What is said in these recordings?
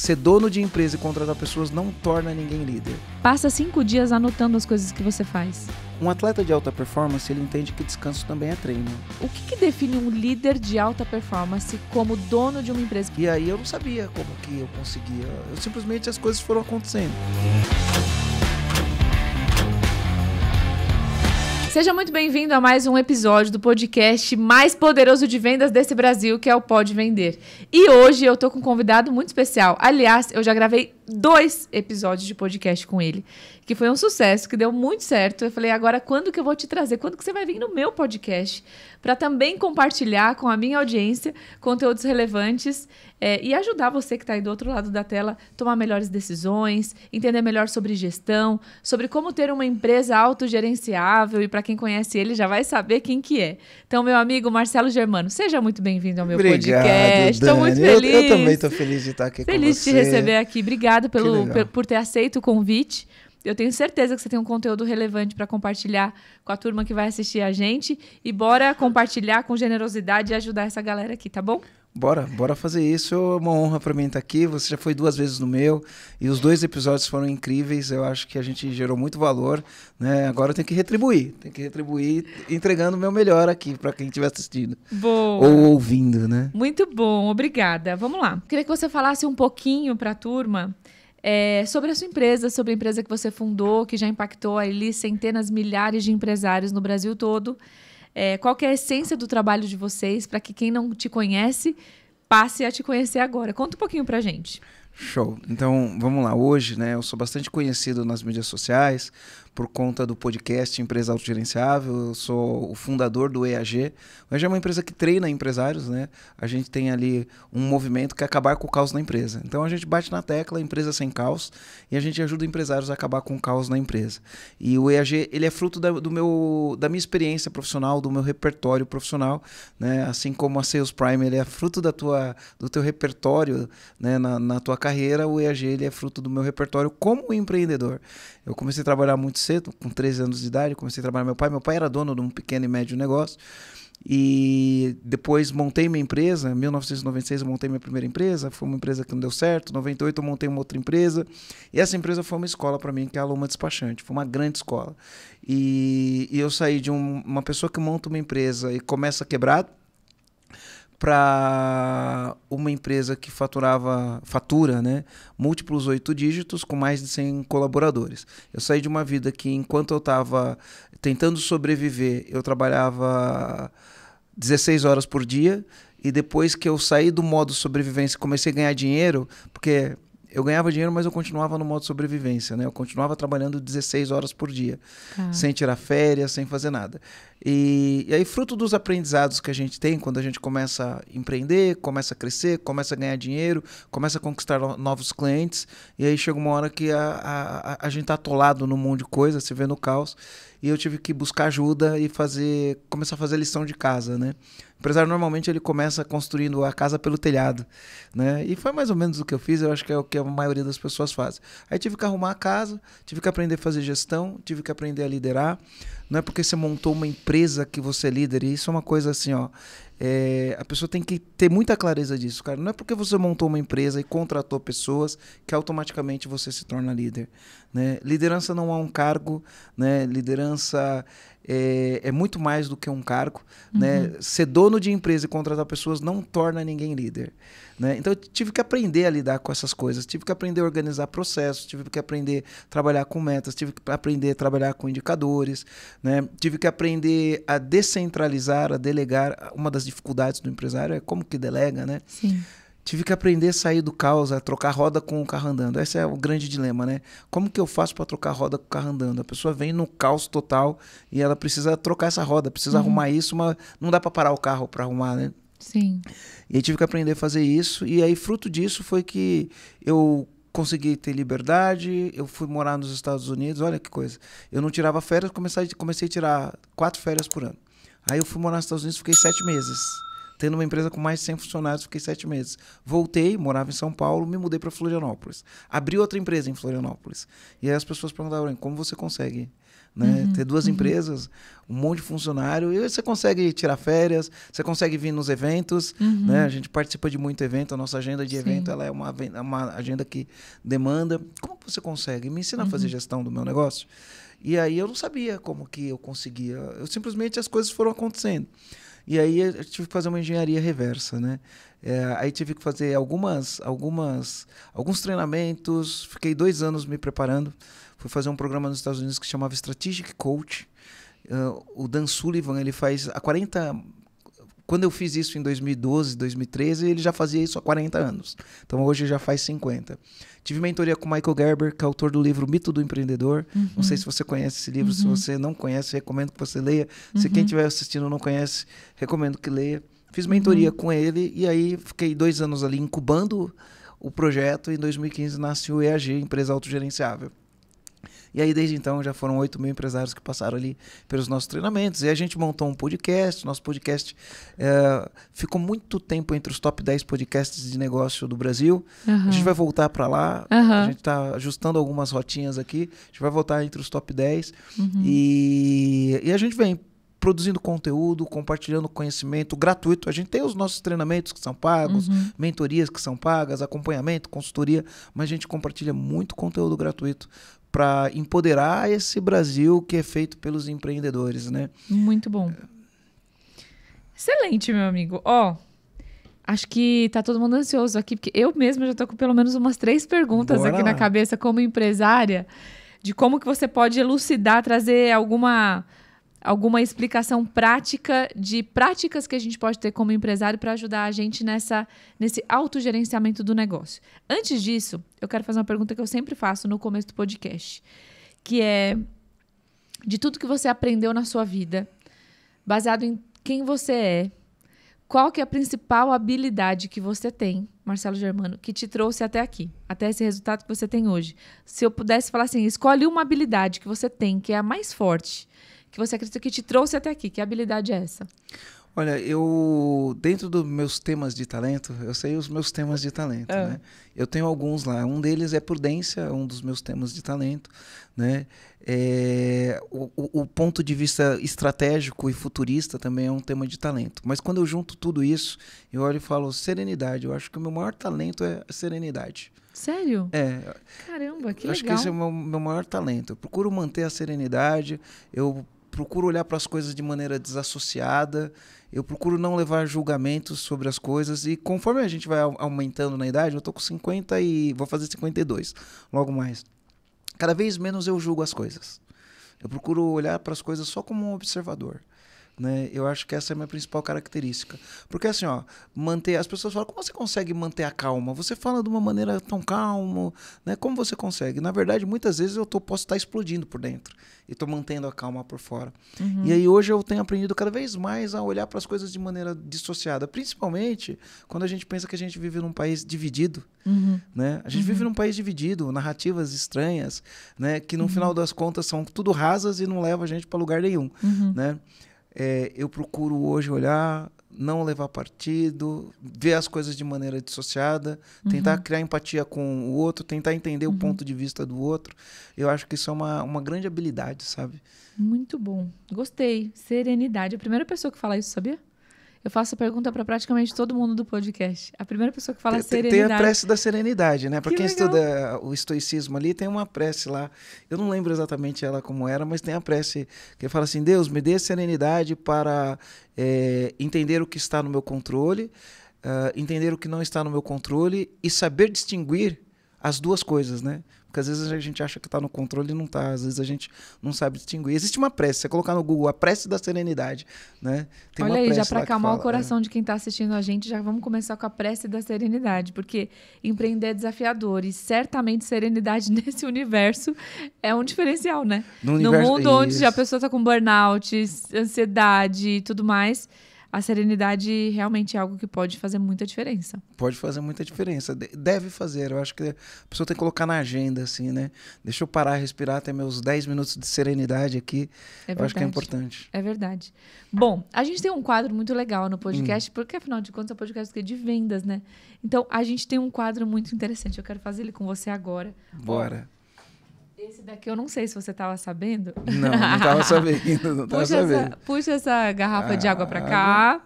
Ser dono de empresa e contratar pessoas não torna ninguém líder. Passa 5 dias anotando as coisas que você faz. Um atleta de alta performance, ele entende que descanso também é treino. O que define um líder de alta performance como dono de uma empresa? E aí eu não sabia como que eu conseguia. Simplesmente as coisas foram acontecendo. Seja muito bem-vindo a mais um episódio do podcast mais poderoso de vendas desse Brasil, que é o Pode Vender. E hoje eu tô com um convidado muito especial. Aliás, eu já gravei 2 episódios de podcast com ele, que foi um sucesso, que deu muito certo. Eu falei, agora quando que eu vou te trazer? Quando que você vai vir no meu podcast? Para também compartilhar com a minha audiência conteúdos relevantes e ajudar você que está aí do outro lado da tela a tomar melhores decisões, entender melhor sobre gestão, sobre como ter uma empresa autogerenciável, e para quem conhece ele já vai saber quem que é. Então, meu amigo Marcelo Germano, seja muito bem-vindo ao meu podcast. Estou muito feliz. Eu também estou feliz de estar aqui com você. Feliz de te receber aqui. Obrigada por ter aceito o convite. Eu tenho certeza que você tem um conteúdo relevante para compartilhar com a turma que vai assistir a gente. E bora compartilhar com generosidade e ajudar essa galera aqui, tá bom? Bora fazer isso. É uma honra para mim estar aqui. Você já foi 2 vezes no meu e os 2 episódios foram incríveis. Eu acho que a gente gerou muito valor, né? Agora eu tenho que retribuir entregando o meu melhor aqui para quem estiver assistindo. Boa. Ou ouvindo, né? Muito bom, obrigada. Vamos lá. Queria que você falasse um pouquinho para a turma sobre a sua empresa, sobre a empresa que você fundou, que já impactou ali centenas, milhares de empresários no Brasil todo. Qual que é a essência do trabalho de vocês, para que quem não te conhece passe a te conhecer agora? Conta um pouquinho pra gente. Show. Então, vamos lá. Hoje, né, eu sou bastante conhecido nas mídias sociais por conta do podcast Empresa Autogerenciável. Eu sou o fundador do EAG. O EAG é uma empresa que treina empresários, né? A gente tem ali um movimento que é acabar com o caos na empresa. Então, a gente bate na tecla empresa sem caos e a gente ajuda empresários a acabar com o caos na empresa. E o EAG, ele é fruto da minha experiência profissional, do meu repertório profissional, né? Assim como a Sales Prime, ele é fruto do teu repertório, né? Na tua carreira, o EAG, ele é fruto do meu repertório como empreendedor. Eu comecei a trabalhar muito cedo, com 13 anos de idade, comecei a trabalhar com meu pai. Meu pai era dono de um pequeno e médio negócio. E depois montei minha empresa. Em 1996 eu montei minha primeira empresa. Foi uma empresa que não deu certo. Em 98 eu montei uma outra empresa. E essa empresa foi uma escola para mim, que é a Luma Despachante. Foi uma grande escola. E eu saí de uma pessoa que monta uma empresa e começa quebrado, para uma empresa que fatura, né, múltiplos 8 dígitos com mais de 100 colaboradores. Eu saí de uma vida que, enquanto eu estava tentando sobreviver, eu trabalhava 16 horas por dia, e depois que eu saí do modo sobrevivência e comecei a ganhar dinheiro, porque eu ganhava dinheiro, mas eu continuava no modo sobrevivência, né? Eu continuava trabalhando 16 horas por dia, sem tirar férias, sem fazer nada. E aí, fruto dos aprendizados que a gente tem quando a gente começa a empreender, começa a crescer, começa a ganhar dinheiro, começa a conquistar novos clientes, e aí chega uma hora que a gente tá atolado num monte de coisa, se vê no caos, e eu tive que buscar ajuda e começar a fazer lição de casa, né? O empresário, normalmente, ele começa construindo a casa pelo telhado, né? E foi mais ou menos o que eu fiz. Eu acho que é o que a maioria das pessoas fazem. Aí tive que arrumar a casa, tive que aprender a fazer gestão, tive que aprender a liderar. Não é porque você montou uma empresa que você é líder. E isso é uma coisa assim, ó. A pessoa tem que ter muita clareza disso, cara. Não é porque você montou uma empresa e contratou pessoas que automaticamente você se torna líder, né? Liderança não é um cargo, né? Liderança é muito mais do que um cargo, né? Ser dono de empresa e contratar pessoas não torna ninguém líder, né? Então eu tive que aprender a lidar com essas coisas, tive que aprender a organizar processos, tive que aprender a trabalhar com metas, tive que aprender a trabalhar com indicadores, né? Tive que aprender a descentralizar, a delegar. Uma das dificuldades do empresário é como que delega, né? Sim. Tive que aprender a sair do caos, a trocar roda com o carro andando. Esse é o grande dilema, né? Como que eu faço para trocar roda com o carro andando? A pessoa vem no caos total e ela precisa trocar essa roda, precisa arrumar isso, mas não dá para parar o carro para arrumar, né? Sim. E aí tive que aprender a fazer isso, e aí fruto disso foi que eu consegui ter liberdade. Eu fui morar nos Estados Unidos, olha que coisa. Eu não tirava férias, comecei a tirar 4 férias por ano. Aí eu fui morar nos Estados Unidos, fiquei 7 meses. Tendo uma empresa com mais de 100 funcionários, fiquei 7 meses. Voltei, morava em São Paulo, me mudei para Florianópolis. Abri outra empresa em Florianópolis. E aí as pessoas perguntavam, como você consegue, né? Ter duas empresas, um monte de funcionário, e você consegue tirar férias, você consegue vir nos eventos, né? A gente participa de muito evento, a nossa agenda de evento ela é uma agenda que demanda. Como você consegue? Me ensina a fazer gestão do meu negócio? E aí eu não sabia como que eu conseguia. Eu simplesmente, as coisas foram acontecendo. E aí eu tive que fazer uma engenharia reversa, né? Aí tive que fazer alguns treinamentos, fiquei 2 anos me preparando. Fui fazer um programa nos Estados Unidos que chamava Strategic Coach. O Dan Sullivan, ele faz há 40... Quando eu fiz isso em 2012, 2013, ele já fazia isso há 40 anos. Então hoje já faz 50. Tive mentoria com o Michael Gerber, que é autor do livro Mito do Empreendedor. Não sei se você conhece esse livro. Se você não conhece, recomendo que você leia. Se quem estiver assistindo não conhece, recomendo que leia. Fiz mentoria com ele e aí fiquei 2 anos ali incubando o projeto. Em 2015 nasce o EAG, Empresa Autogerenciável. E aí, desde então, já foram 8 mil empresários que passaram ali pelos nossos treinamentos. E a gente montou um podcast. Nosso podcast ficou muito tempo entre os top 10 podcasts de negócio do Brasil. A gente vai voltar para lá. A gente está ajustando algumas rotinhas aqui. A gente vai voltar entre os top 10. E a gente vem produzindo conteúdo, compartilhando conhecimento gratuito. A gente tem os nossos treinamentos que são pagos, mentorias que são pagas, acompanhamento, consultoria, mas a gente compartilha muito conteúdo gratuito para empoderar esse Brasil que é feito pelos empreendedores, né? Muito bom. Excelente, meu amigo. Acho que tá todo mundo ansioso aqui, porque eu mesma já tô com pelo menos umas 3 perguntas Bora aqui lá. na cabeça como empresária, de como que você pode elucidar, trazer alguma explicação prática de práticas que a gente pode ter como empresário para ajudar a gente nesse autogerenciamento do negócio. Antes disso, eu quero fazer uma pergunta que eu sempre faço no começo do podcast, que é de tudo que você aprendeu na sua vida, baseado em quem você é, qual que é a principal habilidade que você tem, Marcelo Germano, que te trouxe até aqui, até esse resultado que você tem hoje. Se eu pudesse falar assim, escolhe uma habilidade que você tem, que é a mais forte, que você acredita que te trouxe até aqui. Que habilidade é essa? Olha, dentro dos meus temas de talento, eu sei os meus temas de talento, né? Eu tenho alguns lá. Um deles é prudência, um dos meus temas de talento, né? O ponto de vista estratégico e futurista também é um tema de talento. Mas quando eu junto tudo isso, eu olho e falo serenidade. Eu acho que o meu maior talento é a serenidade. Sério? Caramba, que legal. Eu acho que esse é o meu maior talento. Eu procuro manter a serenidade, eu procuro olhar para as coisas de maneira desassociada, eu procuro não levar julgamentos sobre as coisas, e conforme a gente vai aumentando na idade, eu tô com 50 e vou fazer 52, logo mais. Cada vez menos eu julgo as coisas. Eu procuro olhar para as coisas só como um observador, né? Eu acho que essa é a minha principal característica. Porque assim, as pessoas falam, como você consegue manter a calma? Você fala de uma maneira tão calma, né? Como você consegue? Na verdade, muitas vezes posso estar explodindo por dentro e estou mantendo a calma por fora. E aí hoje eu tenho aprendido cada vez mais a olhar para as coisas de maneira dissociada, principalmente quando a gente pensa que a gente vive num país dividido, né? A gente vive num país dividido, narrativas estranhas, né? Que no final das contas são tudo rasas e não leva a gente para lugar nenhum, né? Eu procuro hoje olhar, não levar partido, ver as coisas de maneira dissociada, tentar criar empatia com o outro, tentar entender o ponto de vista do outro. Eu acho que isso é uma grande habilidade, sabe? Muito bom. Gostei. Serenidade. A primeira pessoa que fala isso, sabia? Eu faço a pergunta para praticamente todo mundo do podcast. A primeira pessoa que fala serenidade. Tem a prece da serenidade, né? Para quem legal. estuda o estoicismo ali, tem uma prece lá. Eu não lembro exatamente ela como era, mas tem a prece que fala assim: Deus, me dê serenidade para entender o que está no meu controle, entender o que não está no meu controle e saber distinguir as duas coisas, né? Porque às vezes a gente acha que está no controle e não está. Às vezes a gente não sabe distinguir. Existe uma prece, você colocar no Google a prece da serenidade, né? Tem Olha uma aí, prece já para lá que acalmar fala, o coração de quem está assistindo a gente, já vamos começar com a prece da serenidade, porque empreender é desafiador e certamente serenidade nesse universo é um diferencial, né? No mundo onde a pessoa está com burnout, ansiedade e tudo mais, a serenidade realmente é algo que pode fazer muita diferença. Pode fazer muita diferença. Deve fazer. Eu acho que a pessoa tem que colocar na agenda, assim, né? Deixa eu parar, respirar, ter meus 10 minutos de serenidade aqui. Eu acho que é importante. É verdade. Bom, a gente tem um quadro muito legal no podcast, porque afinal de contas é um podcast de vendas, né? Então, a gente tem um quadro muito interessante. Eu quero fazer ele com você agora. Bora. Esse daqui eu não sei se você estava sabendo. Não estava sabendo, não estava sabendo. Puxa essa garrafa de água para cá.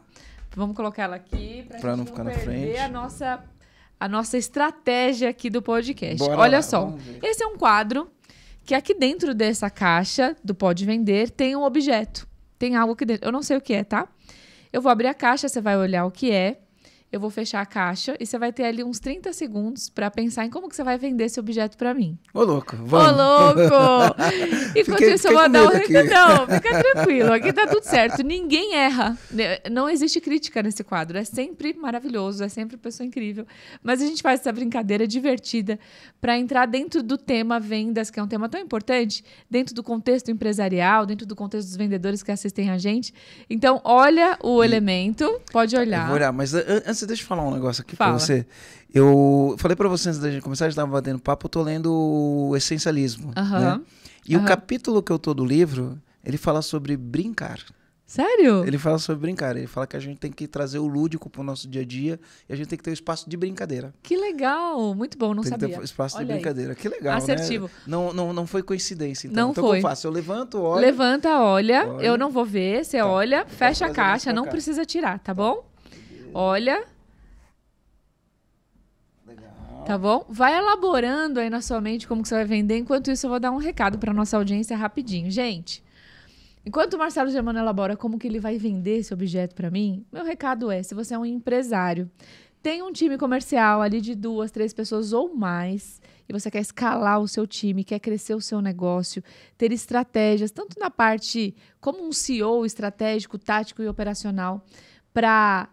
Vamos colocar ela aqui para não ficar na frente. A nossa estratégia aqui do podcast. Bora Olha lá, só, esse é um quadro que aqui dentro dessa caixa do Pode Vender tem um objeto. Tem algo aqui dentro. Eu não sei o que é, tá? Eu vou abrir a caixa, você vai olhar o que é. Eu vou fechar a caixa e você vai ter ali uns 30 segundos para pensar em como que você vai vender esse objeto para mim. Ô, louco, vamos. Ô, louco! Enquanto isso, eu vou dar um recado. Não, fica tranquilo, aqui tá tudo certo. Ninguém erra. Não existe crítica nesse quadro. É sempre maravilhoso, é sempre pessoa incrível. Mas a gente faz essa brincadeira divertida para entrar dentro do tema vendas, que é um tema tão importante, dentro do contexto empresarial, dentro do contexto dos vendedores que assistem a gente. Então, olha o elemento, pode olhar. Eu vou olhar, mas antes deixa eu falar um negócio aqui Fala. pra você. Eu falei pra você antes da gente começar, a gente tava batendo papo, eu tô lendo o Essencialismo, né? E o capítulo que eu tô do livro, ele fala sobre brincar. Sério? Ele fala sobre brincar, ele fala que a gente tem que trazer o lúdico pro nosso dia a dia e a gente tem que ter um espaço de brincadeira. Que legal, muito bom, não tem sabia. que ter espaço Olha de brincadeira, que legal, assertivo. Né? Não foi coincidência, então. Não então foi. o que eu faço? Eu levanto, olho... Levanta, olha, eu não vou ver, você olha, fecha a caixa, não cá. precisa tirar, tá bom? Olha... Tá bom? Vai elaborando aí na sua mente como que você vai vender. Enquanto isso, eu vou dar um recado para nossa audiência rapidinho. Gente, enquanto o Marcelo Germano elabora como que ele vai vender esse objeto para mim, meu recado é, se você é um empresário, tem um time comercial ali de 2, 3 pessoas ou mais, e você quer escalar o seu time, quer crescer o seu negócio, ter estratégias, tanto na parte como um CEO estratégico, tático e operacional, para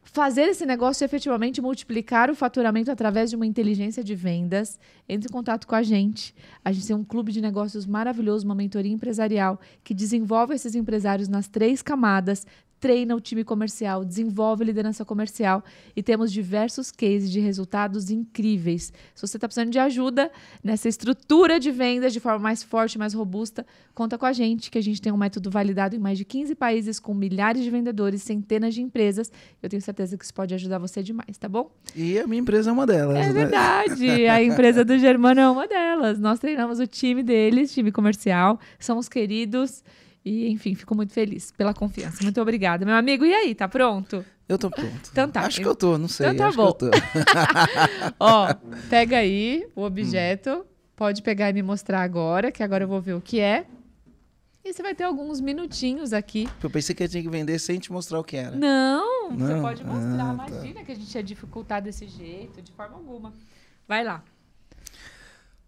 fazer esse negócio efetivamente multiplicar o faturamento através de uma inteligência de vendas, entre em contato com a gente. A gente tem um clube de negócios maravilhoso, uma mentoria empresarial que desenvolve esses empresários nas 3 camadas, treina o time comercial, desenvolve liderança comercial e temos diversos cases de resultados incríveis. Se você está precisando de ajuda nessa estrutura de vendas de forma mais forte, mais robusta, conta com a gente, que a gente tem um método validado em mais de 15 países, com milhares de vendedores, centenas de empresas. Eu tenho certeza que isso pode ajudar você demais, tá bom? E a minha empresa é uma delas. É né? verdade, a empresa do Germano é uma delas. Nós treinamos o time deles, time comercial, somos queridos. E, enfim, fico muito feliz pela confiança. Muito obrigada, meu amigo. E aí, tá pronto? Eu tô pronto. Então tá. Acho que eu tô, não sei. Então tá acho bom. que eu tô. Ó, pega aí o objeto. Pode pegar e me mostrar agora, que agora eu vou ver o que é. E você vai ter alguns minutinhos aqui. Eu pensei que eu tinha que vender sem te mostrar o que era. Não, você pode mostrar. Tá. Imagina que a gente ia dificultar desse jeito, de forma alguma. Vai lá.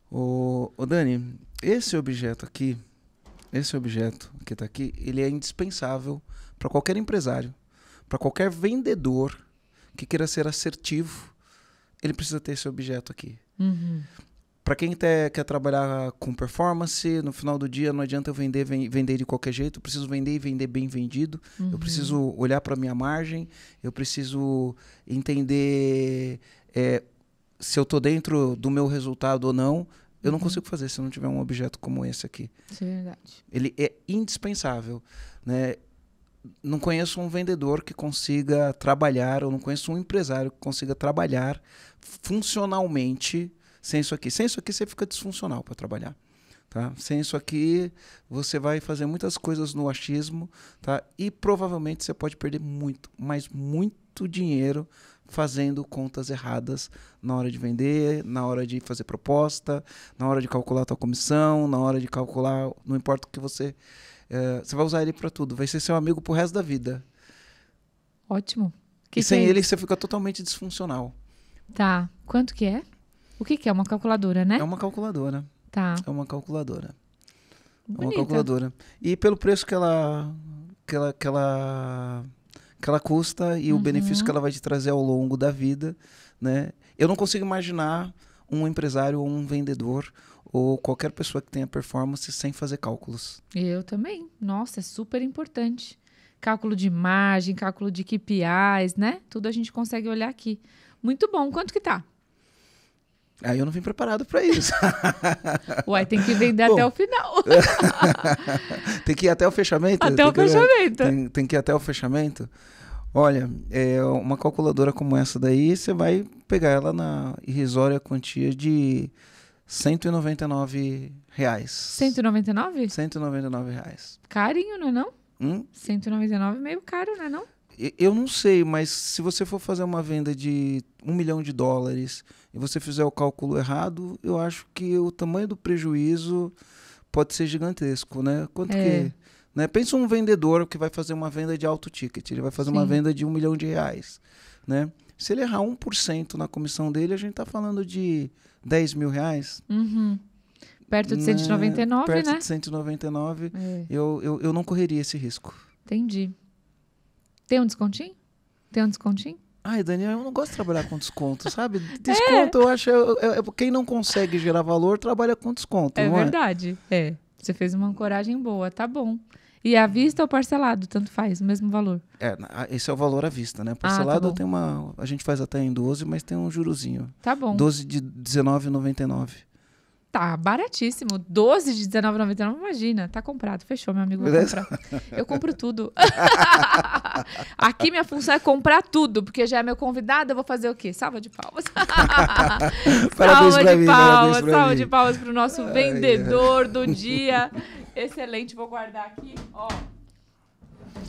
Ô Dani, esse objeto que está aqui, ele é indispensável para qualquer empresário, para qualquer vendedor que queira ser assertivo, ele precisa ter esse objeto aqui. Uhum. Para quem quer trabalhar com performance, no final do dia não adianta eu vender de qualquer jeito, eu preciso vender e vender bem vendido, eu preciso olhar para a minha margem, eu preciso entender se eu estou dentro do meu resultado ou não. Eu não consigo fazer se eu não tiver um objeto como esse aqui. Isso é verdade. Ele é indispensável, né? Não conheço um vendedor que consiga trabalhar, ou não conheço um empresário que consiga trabalhar funcionalmente sem isso aqui. Sem isso aqui você fica disfuncional para trabalhar. Tá? Sem isso aqui você vai fazer muitas coisas no achismo, tá? E provavelmente você pode perder muito, mas muito dinheiro fazendo contas erradas na hora de vender, na hora de fazer proposta, na hora de calcular a tua comissão, na hora de calcular, não importa o que você vai usar ele para tudo, vai ser seu amigo pro resto da vida. Ótimo. E sem ele você fica totalmente disfuncional. Tá. Quanto que é? O que é? Uma calculadora, né? É uma calculadora. Tá. É uma calculadora. Bonita. É uma calculadora. E pelo preço que ela custa e o benefício que ela vai te trazer ao longo da vida, né? Eu não consigo imaginar um empresário ou um vendedor ou qualquer pessoa que tenha performance sem fazer cálculos. Eu também. Nossa, é super importante. Cálculo de margem, cálculo de KPIs, né? Tudo a gente consegue olhar aqui. Muito bom. Quanto que tá? Aí eu não vim preparado para isso. Uai, tem que vender até o final. Tem que ir até o fechamento? Até o fechamento. Tem que ir até o fechamento? Olha, uma calculadora como essa daí, você vai pegar ela na irrisória quantia de R$ 199. R$199? R$ 199. Carinho, não é não? 199 é meio caro, não é não? Eu não sei, mas se você for fazer uma venda de $1 milhão e você fizer o cálculo errado, eu acho que o tamanho do prejuízo pode ser gigantesco, né? Quanto que... Né? Pensa um vendedor que vai fazer uma venda de alto ticket, ele vai fazer uma venda de R$1 milhão, né? Se ele errar 1% na comissão dele, a gente está falando de R$10 mil. Perto de 199, perto né? de 199, eu não correria esse risco. Entendi. Tem um descontinho? Ai, Daniel, eu não gosto de trabalhar com desconto, sabe? Desconto, eu acho... quem não consegue gerar valor, trabalha com desconto, É não verdade. Você fez uma ancoragem boa, tá bom. E à vista ou parcelado, tanto faz, o mesmo valor. Esse é o valor à vista, né? Parcelado tem a gente faz até em 12, mas tem um jurozinho. Tá bom. 12 de R$19,99. Tá baratíssimo. 12 de R$19,99, imagina. Tá comprado. Fechou, meu amigo. Vou comprar. Eu compro tudo. Aqui minha função é comprar tudo, porque já é meu convidado, eu vou fazer o quê? Salva de palmas. Salva de palmas pro nosso vendedor do dia. Excelente, vou guardar aqui. Ó.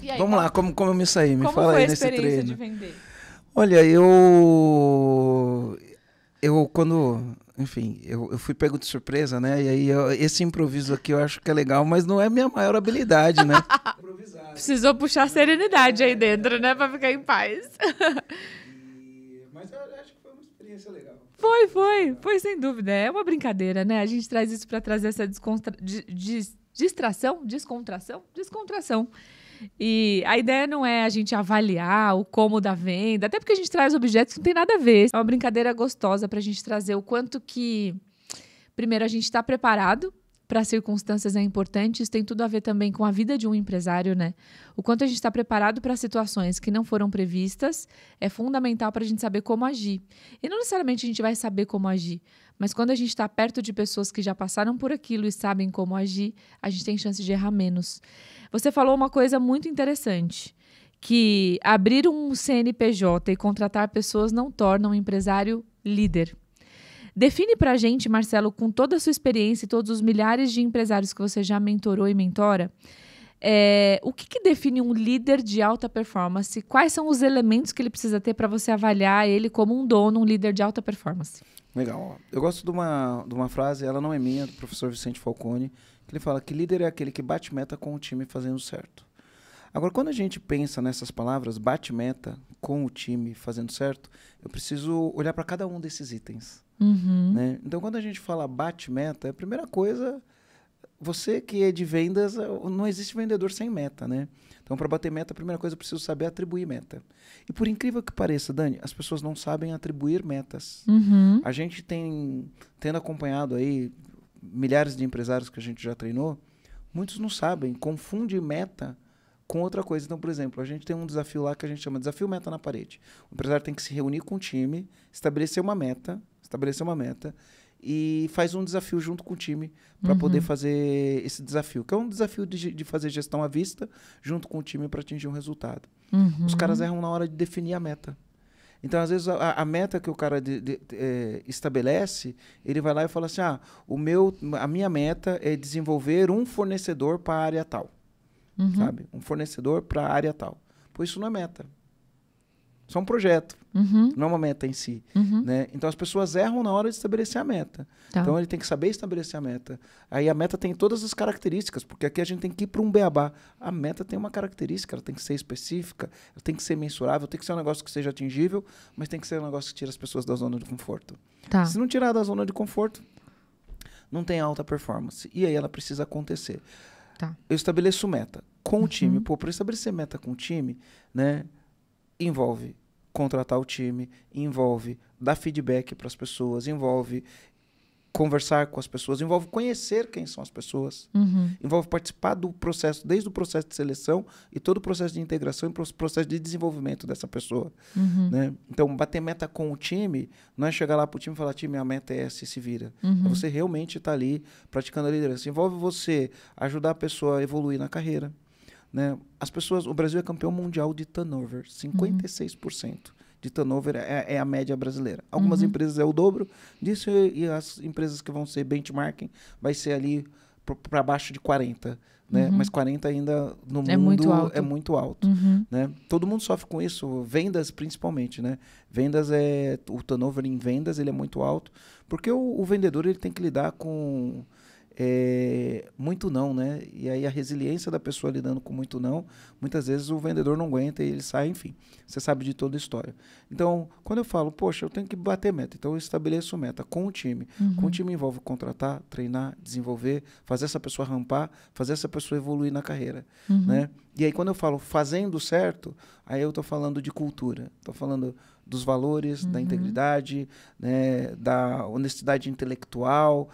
E aí, vamos lá, como eu me saí? Me fala aí nesse treino. Como foi a experiência de vender? Olha, eu quando... Enfim, eu fui pego de surpresa, né? E aí, esse improviso aqui eu acho que é legal, mas não é minha maior habilidade, né? Precisou puxar serenidade aí dentro, né? Pra ficar em paz. Mas eu acho que foi uma experiência legal. Foi sem dúvida. É uma brincadeira, né? A gente traz isso pra trazer essa descontração. E a ideia não é a gente avaliar o como da venda, até porque a gente traz objetos que não tem nada a ver. É uma brincadeira gostosa pra gente trazer o quanto que, primeiro, a gente está preparado para circunstâncias importantes. Isso tem tudo a ver também com a vida de um empresário, né? O quanto a gente está preparado para situações que não foram previstas é fundamental para a gente saber como agir. E não necessariamente a gente vai saber como agir, mas quando a gente está perto de pessoas que já passaram por aquilo e sabem como agir, a gente tem chance de errar menos. Você falou uma coisa muito interessante, que abrir um CNPJ e contratar pessoas não torna um empresário líder. Define pra gente, Marcelo, com toda a sua experiência e todos os milhares de empresários que você já mentorou e mentora, o que define um líder de alta performance? Quais são os elementos que ele precisa ter para você avaliar ele como um dono, um líder de alta performance? Legal. Eu gosto de uma frase, ela não é minha, do professor Vicente Falcone, que ele fala que líder é aquele que bate meta com o time fazendo certo. Agora, quando a gente pensa nessas palavras, bate meta com o time fazendo certo, eu preciso olhar para cada um desses itens. Né? Então, quando a gente fala bate meta, a primeira coisa, você que é de vendas, não existe vendedor sem meta, né? Então, para bater meta, a primeira coisa, eu preciso saber atribuir meta. E por incrível que pareça, Dani, as pessoas não sabem atribuir metas. A gente tendo acompanhado aí milhares de empresários que a gente já treinou, muitos não sabem, confundem meta com outra coisa. Então, por exemplo, a gente tem um desafio lá que a gente chama de desafio meta na parede. O empresário tem que se reunir com o time, estabelecer uma meta e faz um desafio junto com o time para poder fazer esse desafio, que é um desafio de fazer gestão à vista junto com o time para atingir um resultado. Os caras erram na hora de definir a meta. Então, às vezes, a meta que o cara estabelece, ele vai lá e fala assim, a minha meta é desenvolver um fornecedor para a área tal. Sabe? Um fornecedor para a área tal. Pois isso não é meta. Isso é um projeto. Não é uma meta em si. Né? Então, as pessoas erram na hora de estabelecer a meta. Tá. Então, ele tem que saber estabelecer a meta. Aí, a meta tem todas as características, porque aqui a gente tem que ir para um beabá. A meta tem uma característica, ela tem que ser específica, ela tem que ser mensurável, tem que ser um negócio que seja atingível, mas tem que ser um negócio que tire as pessoas da zona de conforto. Tá. Se não tirar da zona de conforto, não tem alta performance. E aí, ela precisa acontecer. Tá. Eu estabeleço meta com o time. Para estabelecer meta com o time, né, envolve contratar o time, envolve dar feedback para as pessoas, envolve conversar com as pessoas, envolve conhecer quem são as pessoas, envolve participar do processo, desde o processo de seleção e todo o processo de integração e o processo de desenvolvimento dessa pessoa. Né? Então, bater meta com o time não é chegar lá para o time e falar, time, a meta é essa e se vira. É você realmente estar ali praticando a liderança. Envolve você ajudar a pessoa a evoluir na carreira. Né? As pessoas, o Brasil é campeão mundial de turnover, 56% de turnover é a média brasileira. Algumas empresas é o dobro disso e as empresas que vão ser benchmarking vai ser ali para baixo de 40, né? Mas 40 ainda no mundo é muito alto, né? Todo mundo sofre com isso, vendas principalmente, né? Vendas o turnover em vendas ele é muito alto, porque o vendedor ele tem que lidar com muito não, né? E aí a resiliência da pessoa lidando com muito não, muitas vezes o vendedor não aguenta e ele sai, enfim. Você sabe de toda a história. Então, quando eu falo, poxa, eu tenho que bater meta, então eu estabeleço meta com o time. Com o time envolve contratar, treinar, desenvolver, fazer essa pessoa rampar, fazer essa pessoa evoluir na carreira, né? E aí quando eu falo fazendo certo, aí eu estou falando de cultura, estou falando dos valores, da integridade, né, da honestidade intelectual,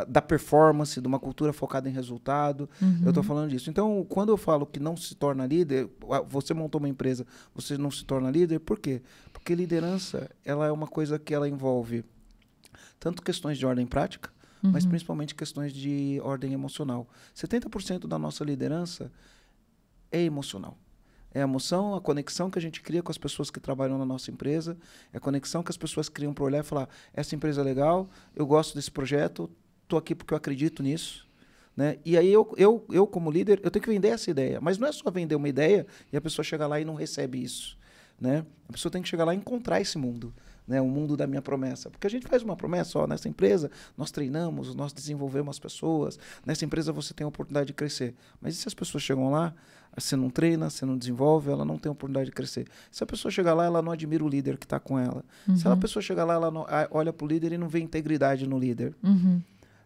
da performance, de uma cultura focada em resultado. Eu estou falando disso. Então, quando eu falo que não se torna líder, você montou uma empresa, você não se torna líder, por quê? Porque liderança ela é uma coisa que ela envolve tanto questões de ordem prática, mas principalmente questões de ordem emocional. 70% da nossa liderança é emocional. É a emoção, a conexão que a gente cria com as pessoas que trabalham na nossa empresa, é a conexão que as pessoas criam para olhar e falar, essa empresa é legal, eu gosto desse projeto, estou aqui porque eu acredito nisso. Né? E aí eu, como líder, eu tenho que vender essa ideia. Mas não é só vender uma ideia e a pessoa chega lá e não recebe isso. Né? A pessoa tem que chegar lá e encontrar esse mundo. Né, o mundo da minha promessa. Porque a gente faz uma promessa, ó, nessa empresa nós treinamos, nós desenvolvemos as pessoas, nessa empresa você tem a oportunidade de crescer. Mas e se as pessoas chegam lá, você não treina, você não desenvolve, ela não tem a oportunidade de crescer. Se a pessoa chegar lá, ela não admira o líder que está com ela. Se a pessoa chegar lá, ela não, olha para o líder e não vê integridade no líder.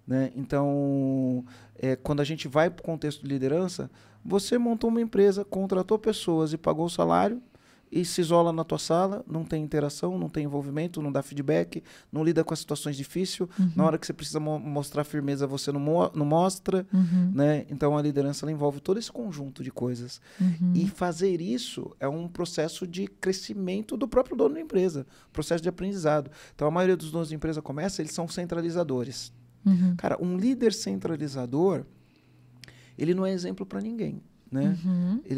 Né? Então, quando a gente vai para o contexto de liderança, você montou uma empresa, contratou pessoas e pagou o salário, e se isola na tua sala, não tem interação, não tem envolvimento, não dá feedback, não lida com as situações difíceis. Na hora que você precisa mostrar firmeza, você não mostra. Né? Então, a liderança ela envolve todo esse conjunto de coisas. E fazer isso é um processo de crescimento do próprio dono da empresa, processo de aprendizado. Então, a maioria dos donos de empresa começa, eles são centralizadores. Cara, um líder centralizador, ele não é exemplo para ninguém. Né?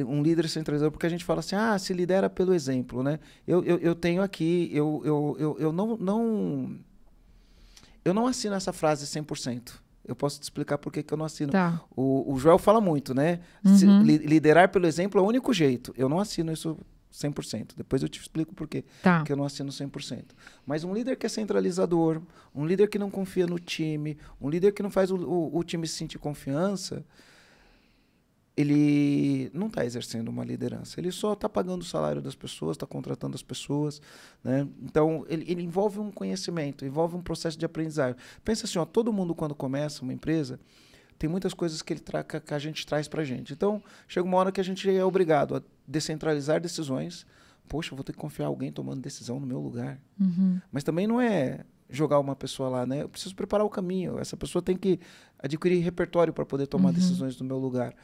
Um líder centralizador, porque a gente fala assim, se lidera pelo exemplo, né? Eu tenho aqui, eu não assino essa frase 100%. Eu posso te explicar por que eu não assino. Tá. O Joel fala muito, né? Liderar pelo exemplo é o único jeito. Eu não assino isso 100%. Depois eu te explico por quê que eu não assino 100%. Mas um líder que é centralizador, um líder que não confia no time, um líder que não faz o time sentir confiança, ele não está exercendo uma liderança. Ele só está pagando o salário das pessoas, está contratando as pessoas. Né? Então, ele envolve um conhecimento, envolve um processo de aprendizagem. Pensa assim, ó, todo mundo quando começa uma empresa, tem muitas coisas que a gente traz para a gente. Então, chega uma hora que a gente é obrigado a descentralizar decisões. Poxa, eu vou ter que confiar em alguém tomando decisão no meu lugar. Mas também não é jogar uma pessoa lá, né? Eu preciso preparar o caminho. Essa pessoa tem que adquirir repertório para poder tomar decisões no meu lugar.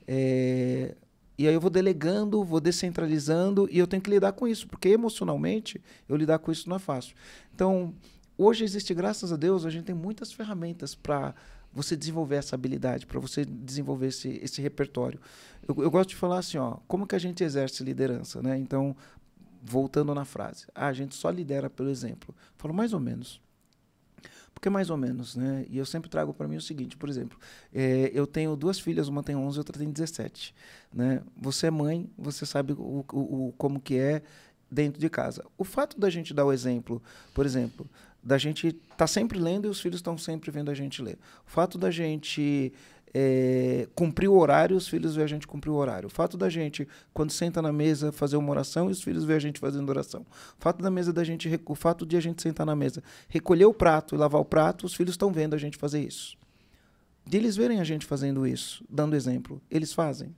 E aí eu vou delegando, vou descentralizando e eu tenho que lidar com isso, porque emocionalmente eu lidar com isso não é fácil. Então, hoje existe, graças a Deus, a gente tem muitas ferramentas para você desenvolver essa habilidade, para você desenvolver esse repertório. Eu gosto de falar assim, ó, como que a gente exerce liderança, né? Então, voltando na frase, a gente só lidera pelo exemplo. Eu falo mais ou menos. Porque mais ou menos, né? E eu sempre trago para mim o seguinte, por exemplo, eu tenho 2 filhas, uma tem 11 e outra tem 17. Né? Você é mãe, você sabe como que é dentro de casa. O fato da gente dar o exemplo, por exemplo, da gente estar sempre lendo e os filhos estão sempre vendo a gente ler. O fato da gente cumprir o horário, os filhos veem a gente cumprir o horário. O fato da gente, quando senta na mesa, fazer uma oração e os filhos veem a gente fazendo oração. O fato o fato de a gente sentar na mesa, recolher o prato e lavar o prato, os filhos estão vendo a gente fazer isso. De eles verem a gente fazendo isso, dando exemplo, eles fazem?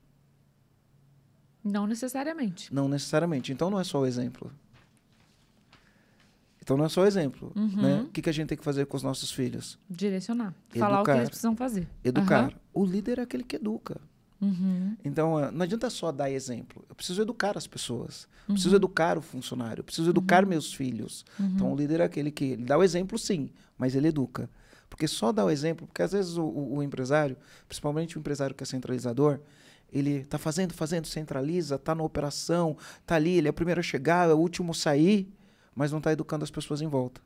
Não necessariamente. Não necessariamente. Então não é só o exemplo. Então não é só o exemplo. Né? O que a gente tem que fazer com os nossos filhos? Direcionar. Educar. Falar o que eles precisam fazer. Educar. O líder é aquele que educa. Então, não adianta só dar exemplo. Eu preciso educar as pessoas. Eu preciso educar o funcionário. Eu preciso educar meus filhos. Então, o líder é aquele que ele dá o exemplo, sim, mas ele educa. Porque só dá o exemplo, porque às vezes o empresário, principalmente o empresário que é centralizador, ele está fazendo, centraliza, está na operação, está ali, ele é o primeiro a chegar, é o último a sair, mas não está educando as pessoas em volta.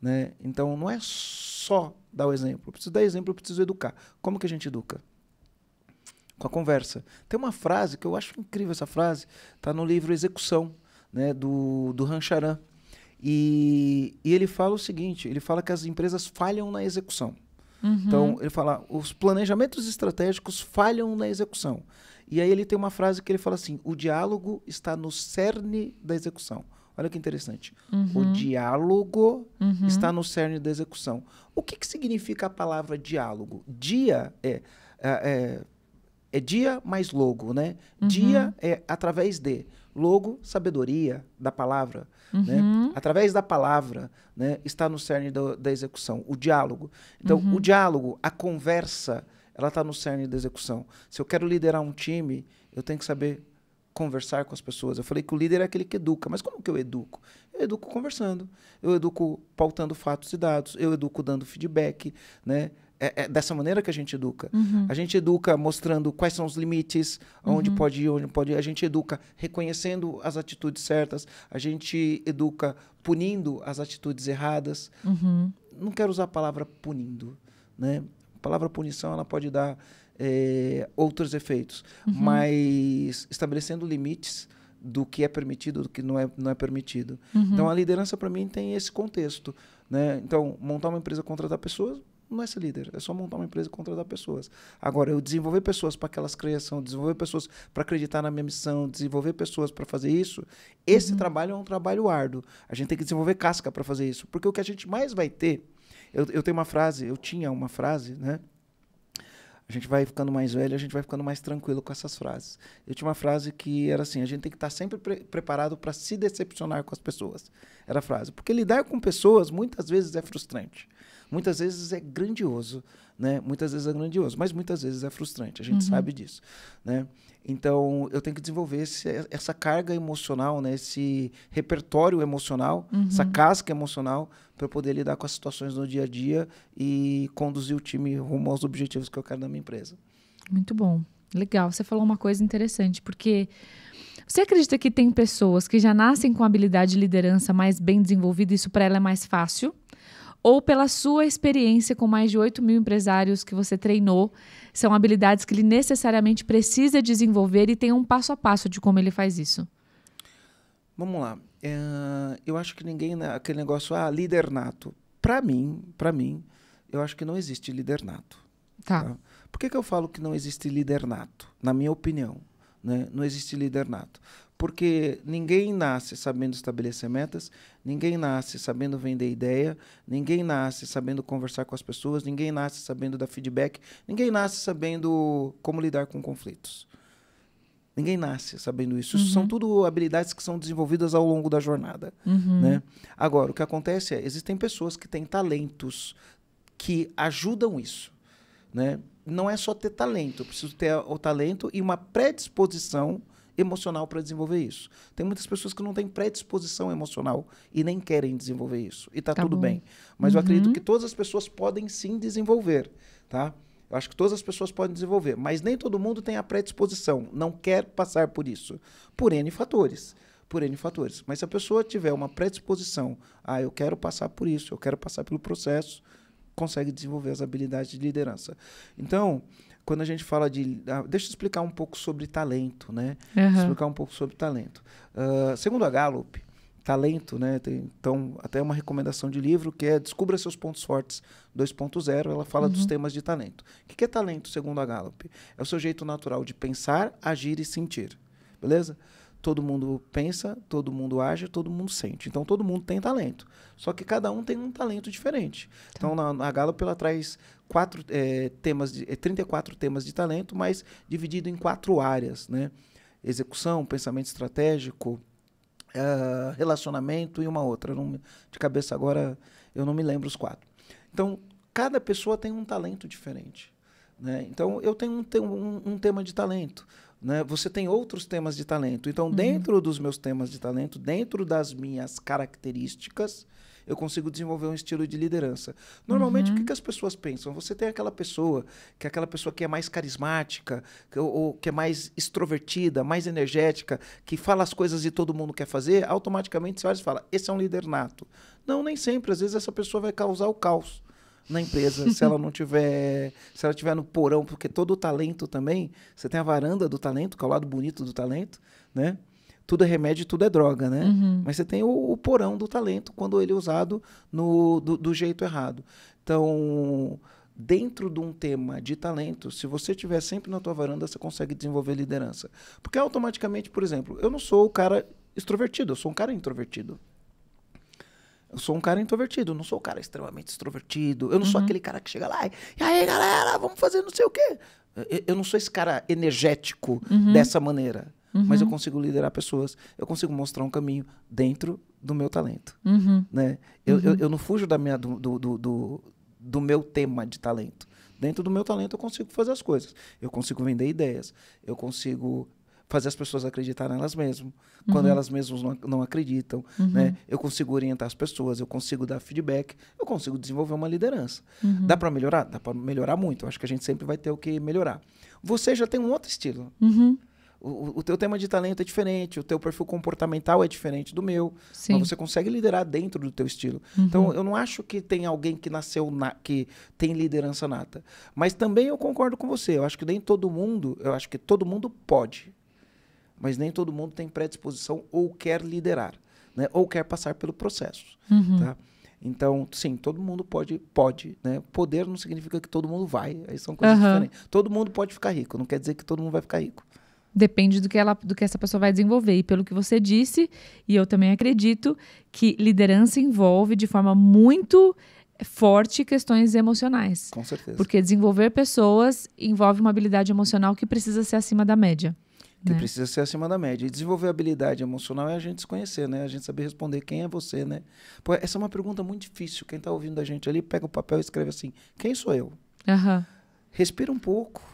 Né? Então, não é só dar o exemplo. Eu preciso dar exemplo, eu preciso educar. Como que a gente educa? Com a conversa. Tem uma frase que eu acho incrível, essa frase, está no livro Execução, né, do Rancharan. E ele fala o seguinte, ele fala que as empresas falham na execução. Então, ele fala, os planejamentos estratégicos falham na execução. E aí ele tem uma frase que ele fala assim, o diálogo está no cerne da execução. Olha que interessante. O diálogo está no cerne da execução. O que significa a palavra diálogo? Dia é dia mais logo, né? Dia é através de. Logo, sabedoria da palavra. Né? Através da palavra, né, está no cerne da execução. O diálogo. Então, o diálogo, a conversa, ela está no cerne da execução. Se eu quero liderar um time, eu tenho que saber conversar com as pessoas. Eu falei que o líder é aquele que educa. Mas como que eu educo? Eu educo conversando. Eu educo pautando fatos e dados. Eu educo dando feedback, né? É dessa maneira que a gente educa. A gente educa mostrando quais são os limites, onde pode ir, onde não pode ir. A gente educa reconhecendo as atitudes certas. A gente educa punindo as atitudes erradas. Não quero usar a palavra punindo, né? A palavra punição ela pode dar outros efeitos, mas estabelecendo limites do que é permitido, do que não é permitido. Então, a liderança, para mim, tem esse contexto. Né? Então, montar uma empresa, contratar pessoas, não é ser líder, é só montar uma empresa e contratar pessoas. Agora, eu desenvolver pessoas para que elas cresçam, desenvolver pessoas para acreditar na minha missão, desenvolver pessoas para fazer isso, esse trabalho é um trabalho árduo. A gente tem que desenvolver casca para fazer isso, porque o que a gente mais vai ter... Eu tenho uma frase, eu tinha uma frase, né? A gente vai ficando mais velho, a gente vai ficando mais tranquilo com essas frases. Eu tinha uma frase que era assim, a gente tem que estar sempre preparado para se decepcionar com as pessoas. Era a frase. Porque lidar com pessoas, muitas vezes, é frustrante. Muitas vezes é grandioso, né? Muitas vezes é grandioso, mas muitas vezes é frustrante. A gente sabe disso, né? Então, eu tenho que desenvolver essa carga emocional, né? Esse repertório emocional, essa casca emocional, para poder lidar com as situações no dia a dia e conduzir o time rumo aos objetivos que eu quero da minha empresa. Muito bom. Legal. Você falou uma coisa interessante, porque você acredita que tem pessoas que já nascem com habilidade de liderança mais bem desenvolvida e isso para ela é mais fácil? Ou pela sua experiência com mais de 8.000 empresários que você treinou, são habilidades que ele necessariamente precisa desenvolver e tem um passo a passo de como ele faz isso? Vamos lá. Eu acho que ninguém... Aquele negócio, líder nato. Para mim, eu acho que não existe líder nato. Tá? Por que eu falo que não existe líder nato? Na minha opinião, né? Não existe líder nato. Porque ninguém nasce sabendo estabelecer metas, ninguém nasce sabendo vender ideia, ninguém nasce sabendo conversar com as pessoas, ninguém nasce sabendo dar feedback, ninguém nasce sabendo como lidar com conflitos. Ninguém nasce sabendo isso. Isso são tudo habilidades que são desenvolvidas ao longo da jornada. Né? Agora, o que acontece existem pessoas que têm talentos que ajudam isso. Né? Não é só ter talento, eu preciso ter o talento e uma predisposição emocional para desenvolver isso. Tem muitas pessoas que não têm predisposição emocional e nem querem desenvolver isso. E tá tudo bem. Mas eu acredito que todas as pessoas podem sim desenvolver, tá? Eu acho que todas as pessoas podem desenvolver, mas nem todo mundo tem a predisposição, não quer passar por isso, por N fatores. Mas se a pessoa tiver uma predisposição, eu quero passar por isso, eu quero passar pelo processo, consegue desenvolver as habilidades de liderança. Então, quando a gente fala de... deixa eu explicar um pouco sobre talento, né? Segundo a Gallup, talento, né? Então, até uma recomendação de livro que é Descubra Seus Pontos Fortes 2.0, ela fala dos temas de talento. O que é talento, segundo a Gallup? É o seu jeito natural de pensar, agir e sentir. Beleza? Todo mundo pensa, todo mundo age, todo mundo sente. Então, todo mundo tem talento. Só que cada um tem um talento diferente. Então, a Gallup ela traz 34 temas de talento, mas dividido em 4 áreas. Né? Execução, pensamento estratégico, relacionamento e uma outra. De cabeça agora, eu não me lembro os 4. Então, cada pessoa tem um talento diferente. Né? Então, eu tenho um tema de talento. Né? Você tem outros temas de talento. Então, dentro dos meus temas de talento, dentro das minhas características, eu consigo desenvolver um estilo de liderança. Normalmente, o que as pessoas pensam? Você tem aquela pessoa que é mais carismática, ou que é mais extrovertida, mais energética, que fala as coisas e todo mundo quer fazer, automaticamente você olha e fala, esse é um líder nato. Não, nem sempre. Às vezes essa pessoa vai causar o caos na empresa, se ela estiver no porão, porque todo o talento também, você tem a varanda do talento, que é o lado bonito do talento, né? Tudo é remédio e tudo é droga, né? Mas você tem o porão do talento quando ele é usado do jeito errado. Então, dentro de um tema de talento, se você estiver sempre na tua varanda, você consegue desenvolver liderança. Porque automaticamente, por exemplo, eu não sou o cara extrovertido, eu sou um cara introvertido. Eu sou um cara introvertido, não sou um cara extremamente extrovertido. Eu não sou aquele cara que chega lá e aí, galera, vamos fazer não sei o quê. Eu não sou esse cara energético dessa maneira. Mas eu consigo liderar pessoas. Eu consigo mostrar um caminho dentro do meu talento. Né? Eu não fujo do meu tema de talento. Dentro do meu talento eu consigo fazer as coisas. Eu consigo vender ideias. Eu consigo fazer as pessoas acreditarem nelas mesmas, quando elas mesmas não acreditam. Né? Eu consigo orientar as pessoas, eu consigo dar feedback, eu consigo desenvolver uma liderança. Dá para melhorar? Dá para melhorar muito. Eu acho que a gente sempre vai ter o que melhorar. Você já tem um outro estilo. O teu tema de talento é diferente, o teu perfil comportamental é diferente do meu. Sim. Mas você consegue liderar dentro do teu estilo. Então, eu não acho que tem alguém que nasceu, que tem liderança nata. Mas também eu concordo com você. Eu acho que nem todo mundo, eu acho que todo mundo pode. Mas nem todo mundo tem predisposição ou quer liderar, né? Ou quer passar pelo processo. Tá? Então, sim, todo mundo pode, né? Poder não significa que todo mundo vai. Aí são coisas diferentes. Todo mundo pode ficar rico, não quer dizer que todo mundo vai ficar rico. Depende do que essa pessoa vai desenvolver. E pelo que você disse, e eu também acredito, que liderança envolve de forma muito forte questões emocionais. Com certeza. Porque desenvolver pessoas envolve uma habilidade emocional que precisa ser acima da média. Que precisa ser acima da média. E desenvolver habilidade emocional é a gente se conhecer, né? A gente saber responder quem é você, né? Pô, essa é uma pergunta muito difícil. Quem está ouvindo a gente ali, pega o papel e escreve assim, quem sou eu? Respira um pouco.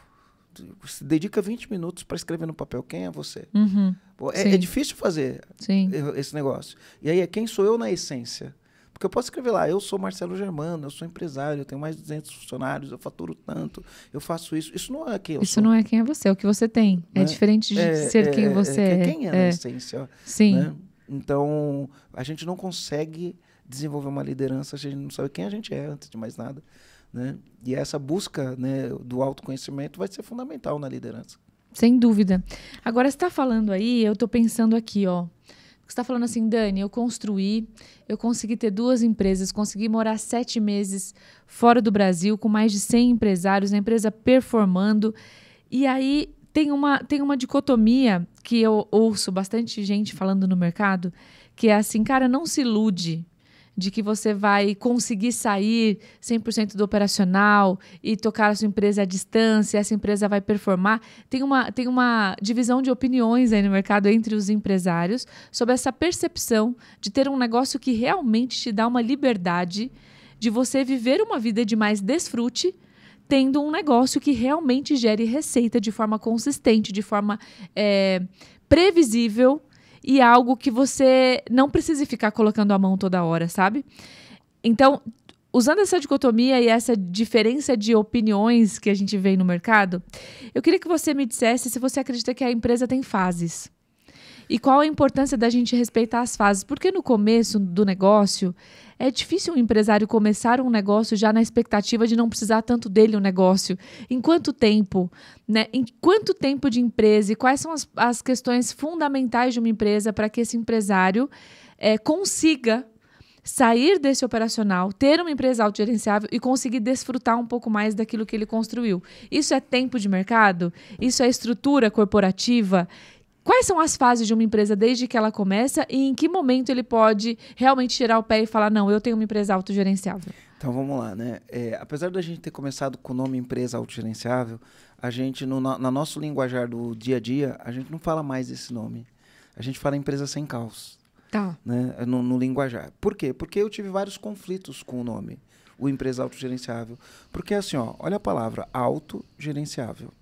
Se dedica 20 minutos para escrever no papel quem é você. Pô, é difícil fazer esse negócio. E aí é quem sou eu na essência. Porque eu posso escrever lá, eu sou Marcelo Germano, eu sou empresário, eu tenho mais de 200 funcionários, eu faturo tanto, eu faço isso. Isso não é quem eu sou. Isso não é quem é você, é o que você tem. Né? É diferente de ser quem você é. Quem é na essência. Sim. Né? Então, a gente não consegue desenvolver uma liderança, a gente não sabe quem a gente é, antes de mais nada. Né? E essa busca, né, do autoconhecimento vai ser fundamental na liderança. Sem dúvida. Agora, você está falando aí, eu estou pensando aqui, ó. Você está falando assim, Dani, eu consegui ter 2 empresas, consegui morar 7 meses fora do Brasil, com mais de 100 empresários, a empresa performando. E aí tem uma dicotomia que eu ouço bastante gente falando no mercado, que é assim, cara, não se ilude de que você vai conseguir sair 100% do operacional e tocar a sua empresa à distância, essa empresa vai performar. Tem uma divisão de opiniões aí no mercado entre os empresários sobre essa percepção de ter um negócio que realmente te dá uma liberdade de você viver uma vida de mais desfrute, tendo um negócio que realmente gere receita de forma consistente, de forma previsível, e algo que você não precise ficar colocando a mão toda hora, sabe? Então, usando essa dicotomia e essa diferença de opiniões que a gente vê no mercado, eu queria que você me dissesse se você acredita que a empresa tem fases. E qual a importância da gente respeitar as fases? Porque no começo do negócio, é difícil um empresário começar um negócio já na expectativa de não precisar tanto dele o negócio. Em quanto tempo? Né? Em quanto tempo de empresa? E quais são as questões fundamentais de uma empresa para que esse empresário consiga sair desse operacional, ter uma empresa autogerenciável e conseguir desfrutar um pouco mais daquilo que ele construiu? Isso é tempo de mercado? Isso é estrutura corporativa? Quais são as fases de uma empresa desde que ela começa e em que momento ele pode realmente tirar o pé e falar, não, eu tenho uma empresa autogerenciável? Então, vamos lá, né? Apesar da gente ter começado com o nome empresa autogerenciável, a gente, no nosso linguajar do dia a dia, a gente não fala mais esse nome. A gente fala empresa sem caos. Tá. Né? No linguajar. Por quê? Porque eu tive vários conflitos com o nome, o empresa autogerenciável. Porque assim, ó, olha a palavra autogerenciável.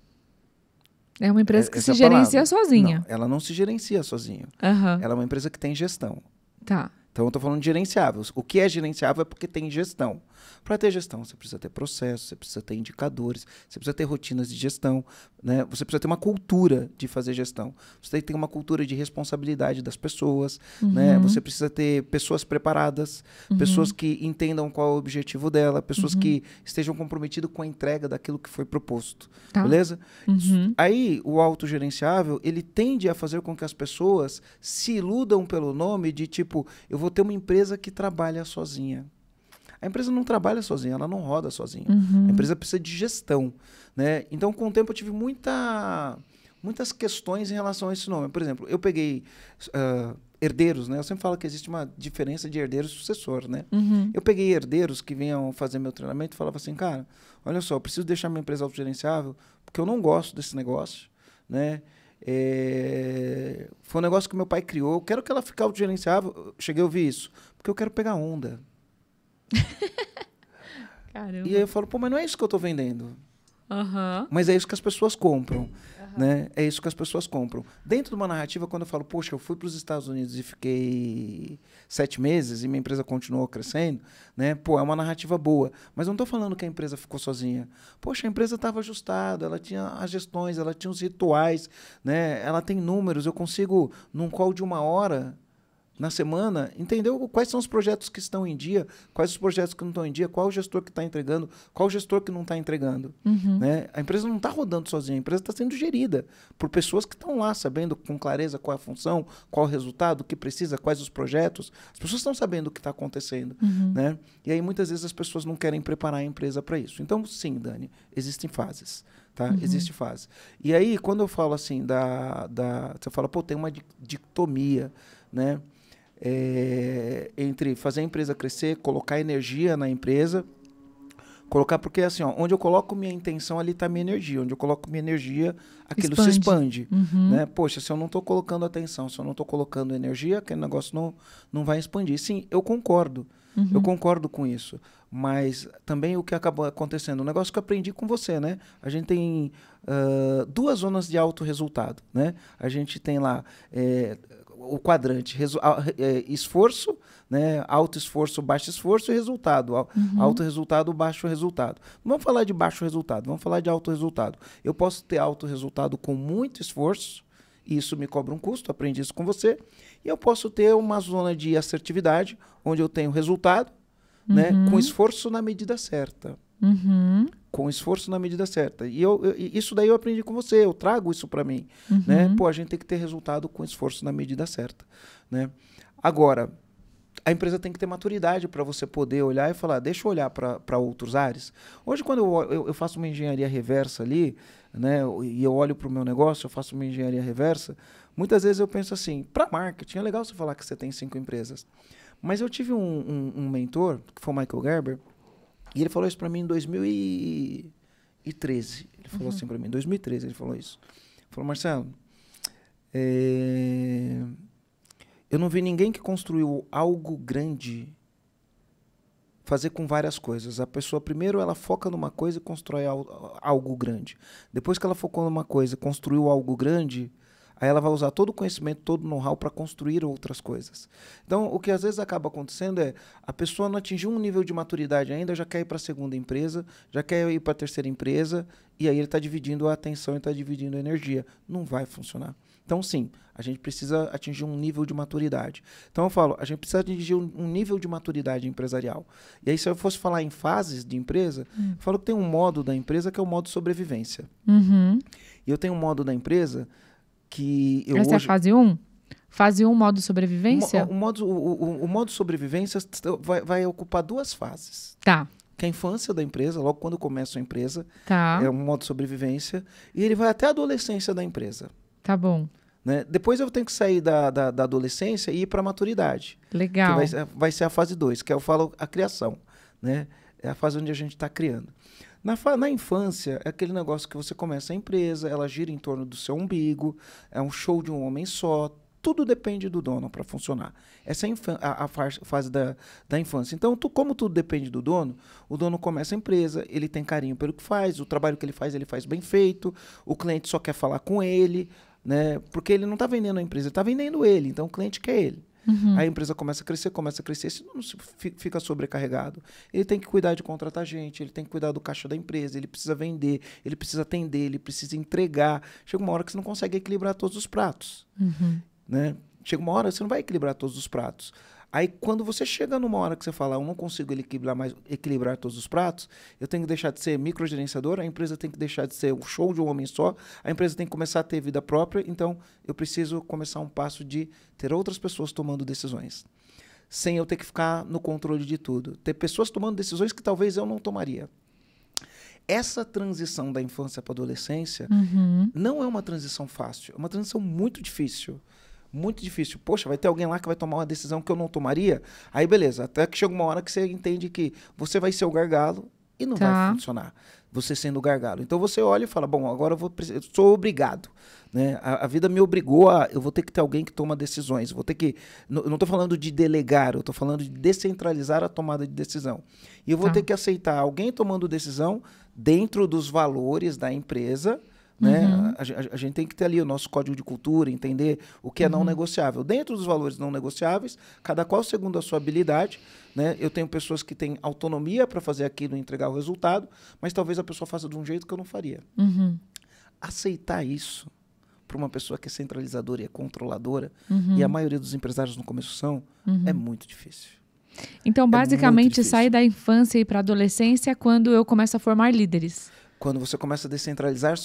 É uma empresa que se gerencia sozinha. Não, ela não se gerencia sozinha. Ela é uma empresa que tem gestão. Tá. Então, eu estou falando de gerenciáveis. O que é gerenciável é porque tem gestão. Para ter gestão, você precisa ter processos, você precisa ter indicadores, você precisa ter rotinas de gestão, né? Você precisa ter uma cultura de fazer gestão. Você tem que ter uma cultura de responsabilidade das pessoas, né? Você precisa ter pessoas preparadas, pessoas que entendam qual é o objetivo dela, pessoas que estejam comprometidas com a entrega daquilo que foi proposto. Tá. Beleza? Aí, o autogerenciável, ele tende a fazer com que as pessoas se iludam pelo nome de tipo, eu vou ter uma empresa que trabalha sozinha. A empresa não trabalha sozinha, ela não roda sozinha. A empresa precisa de gestão, né? Então, com o tempo, eu tive muitas questões em relação a esse nome. Por exemplo, eu peguei herdeiros, né? Eu sempre falo que existe uma diferença de herdeiro e sucessor, né? Eu peguei herdeiros que vinham fazer meu treinamento e falavam assim, cara, olha só, eu preciso deixar minha empresa autogerenciável porque eu não gosto desse negócio, né? Foi um negócio que meu pai criou, eu quero que ela fique autogerenciável. Eu cheguei a ouvir isso, porque eu quero pegar onda. Caramba. E aí eu falo, pô, mas não é isso que eu estou vendendo. Mas é isso que as pessoas compram. Né? É isso que as pessoas compram. Dentro de uma narrativa, quando eu falo, poxa, eu fui para os Estados Unidos e fiquei 7 meses e minha empresa continuou crescendo, né? Pô, é uma narrativa boa. Mas não estou falando que a empresa ficou sozinha. Poxa, a empresa estava ajustada, ela tinha as gestões, ela tinha os rituais, né? Ela tem números, eu consigo, num call de 1 hora na semana, entendeu quais são os projetos que estão em dia, quais os projetos que não estão em dia, qual o gestor que está entregando, qual o gestor que não está entregando. Né? A empresa não está rodando sozinha, a empresa está sendo gerida por pessoas que estão lá, sabendo com clareza qual é a função, qual o resultado, o que precisa, quais os projetos. As pessoas estão sabendo o que está acontecendo. Né? E aí, muitas vezes, as pessoas não querem preparar a empresa para isso. Então, sim, Dani, existem fases. Tá? Existe fase. E aí, quando eu falo assim, você fala, pô, tem uma dicotomia, né? Entre fazer a empresa crescer, colocar energia na empresa, porque assim, ó, onde eu coloco minha intenção, ali está minha energia. Onde eu coloco minha energia, aquilo se expande. Né? Poxa, se eu não estou colocando atenção, se eu não estou colocando energia, aquele negócio não vai expandir. Sim, eu concordo. Eu concordo com isso. Mas também o que acabou acontecendo, um negócio que eu aprendi com você, né? A gente tem 2 zonas de alto-resultado, né? A gente tem lá o quadrante esforço, né? Alto esforço, baixo esforço e resultado. Alto resultado, baixo resultado. Não vamos falar de baixo resultado, vamos falar de alto resultado. Eu posso ter alto resultado com muito esforço, e isso me cobra um custo, aprendi isso com você. E eu posso ter uma zona de assertividade, onde eu tenho resultado, né? Com esforço na medida certa. Com esforço na medida certa. E isso daí eu aprendi com você, eu trago isso para mim. Né? Pô, a gente tem que ter resultado com esforço na medida certa. Né? Agora, a empresa tem que ter maturidade para você poder olhar e falar, deixa eu olhar para outros ares. Hoje, quando eu faço uma engenharia reversa ali, né, e eu olho para o meu negócio, eu faço uma engenharia reversa, muitas vezes eu penso assim, para marketing, é legal você falar que você tem 5 empresas. Mas eu tive um mentor, que foi o Michael Gerber, e ele falou isso para mim em 2013. Ele falou assim para mim, em 2013 ele falou isso. Ele falou, Marcelo, eu não vi ninguém que construiu algo grande fazer com várias coisas. A pessoa, primeiro, ela foca numa coisa e constrói algo grande. Depois que ela focou numa coisa e construiu algo grande, aí ela vai usar todo o conhecimento, todo o know-how para construir outras coisas. Então, o que às vezes acaba acontecendo é a pessoa não atingiu um nível de maturidade ainda, já quer ir para a segunda empresa, já quer ir para a terceira empresa, e aí ele está dividindo a atenção e está dividindo a energia. Não vai funcionar. Então, sim, a gente precisa atingir um nível de maturidade. Então, eu falo, a gente precisa atingir um nível de maturidade empresarial. E aí, se eu fosse falar em fases de empresa, eu falo que tem um modo da empresa que é o modo sobrevivência. E eu tenho um modo da empresa que eu Essa hoje... é a fase 1? Fase 1, modo sobrevivência? O modo sobrevivência vai ocupar 2 fases. Tá. Que é a infância da empresa, logo quando começa a empresa, tá. É um modo sobrevivência, e ele vai até a adolescência da empresa. Tá bom. Né? Depois eu tenho que sair da adolescência e ir para a maturidade. Legal. Que vai ser a fase 2, que eu falo a criação. Né? É a fase onde a gente está criando. Na infância, é aquele negócio que você começa a empresa, ela gira em torno do seu umbigo, é um show de um homem só, tudo depende do dono para funcionar. Essa é a fase da infância. Então, como tudo depende do dono, o dono começa a empresa, ele tem carinho pelo que faz, o trabalho que ele faz bem feito, o cliente só quer falar com ele, né? Porque ele não está vendendo a empresa, ele está vendendo ele, então o cliente quer ele. A empresa começa a crescer, se não fica sobrecarregado. Ele tem que cuidar de contratar gente, ele tem que cuidar do caixa da empresa, ele precisa vender, ele precisa atender, ele precisa entregar. Chega uma hora que você não consegue equilibrar todos os pratos. Né? Chega uma hora que você não vai equilibrar todos os pratos. Aí, quando você chega numa hora que você fala, eu não consigo equilibrar todos os pratos, eu tenho que deixar de ser microgerenciador, a empresa tem que deixar de ser um show de um homem só, a empresa tem que começar a ter vida própria, então eu preciso começar um passo de ter outras pessoas tomando decisões, sem eu ter que ficar no controle de tudo. Ter pessoas tomando decisões que talvez eu não tomaria. Essa transição da infância para a adolescência não é uma transição fácil, é uma transição muito difícil. Muito difícil. Poxa, vai ter alguém lá que vai tomar uma decisão que eu não tomaria? Aí, beleza. Até que chega uma hora que você entende que você vai ser o gargalo e não vai funcionar. Você sendo o gargalo. Então, você olha e fala, bom, agora eu sou obrigado. Né? A vida me obrigou eu vou ter que ter alguém que toma decisões. Eu vou ter que... Eu não estou falando de delegar, eu estou falando de descentralizar a tomada de decisão. E eu vou ter que aceitar alguém tomando decisão dentro dos valores da empresa. Né? A gente tem que ter ali o nosso código de cultura, entender o que é não negociável. Dentro dos valores não negociáveis, cada qual segundo a sua habilidade. Né? Eu tenho pessoas que têm autonomia para fazer aquilo e entregar o resultado, mas talvez a pessoa faça de um jeito que eu não faria. Aceitar isso para uma pessoa que é centralizadora e é controladora, e a maioria dos empresários no começo são, é muito difícil. Então, basicamente, sair da infância e para a adolescência é quando eu começo a formar líderes. Quando você começa a descentralizar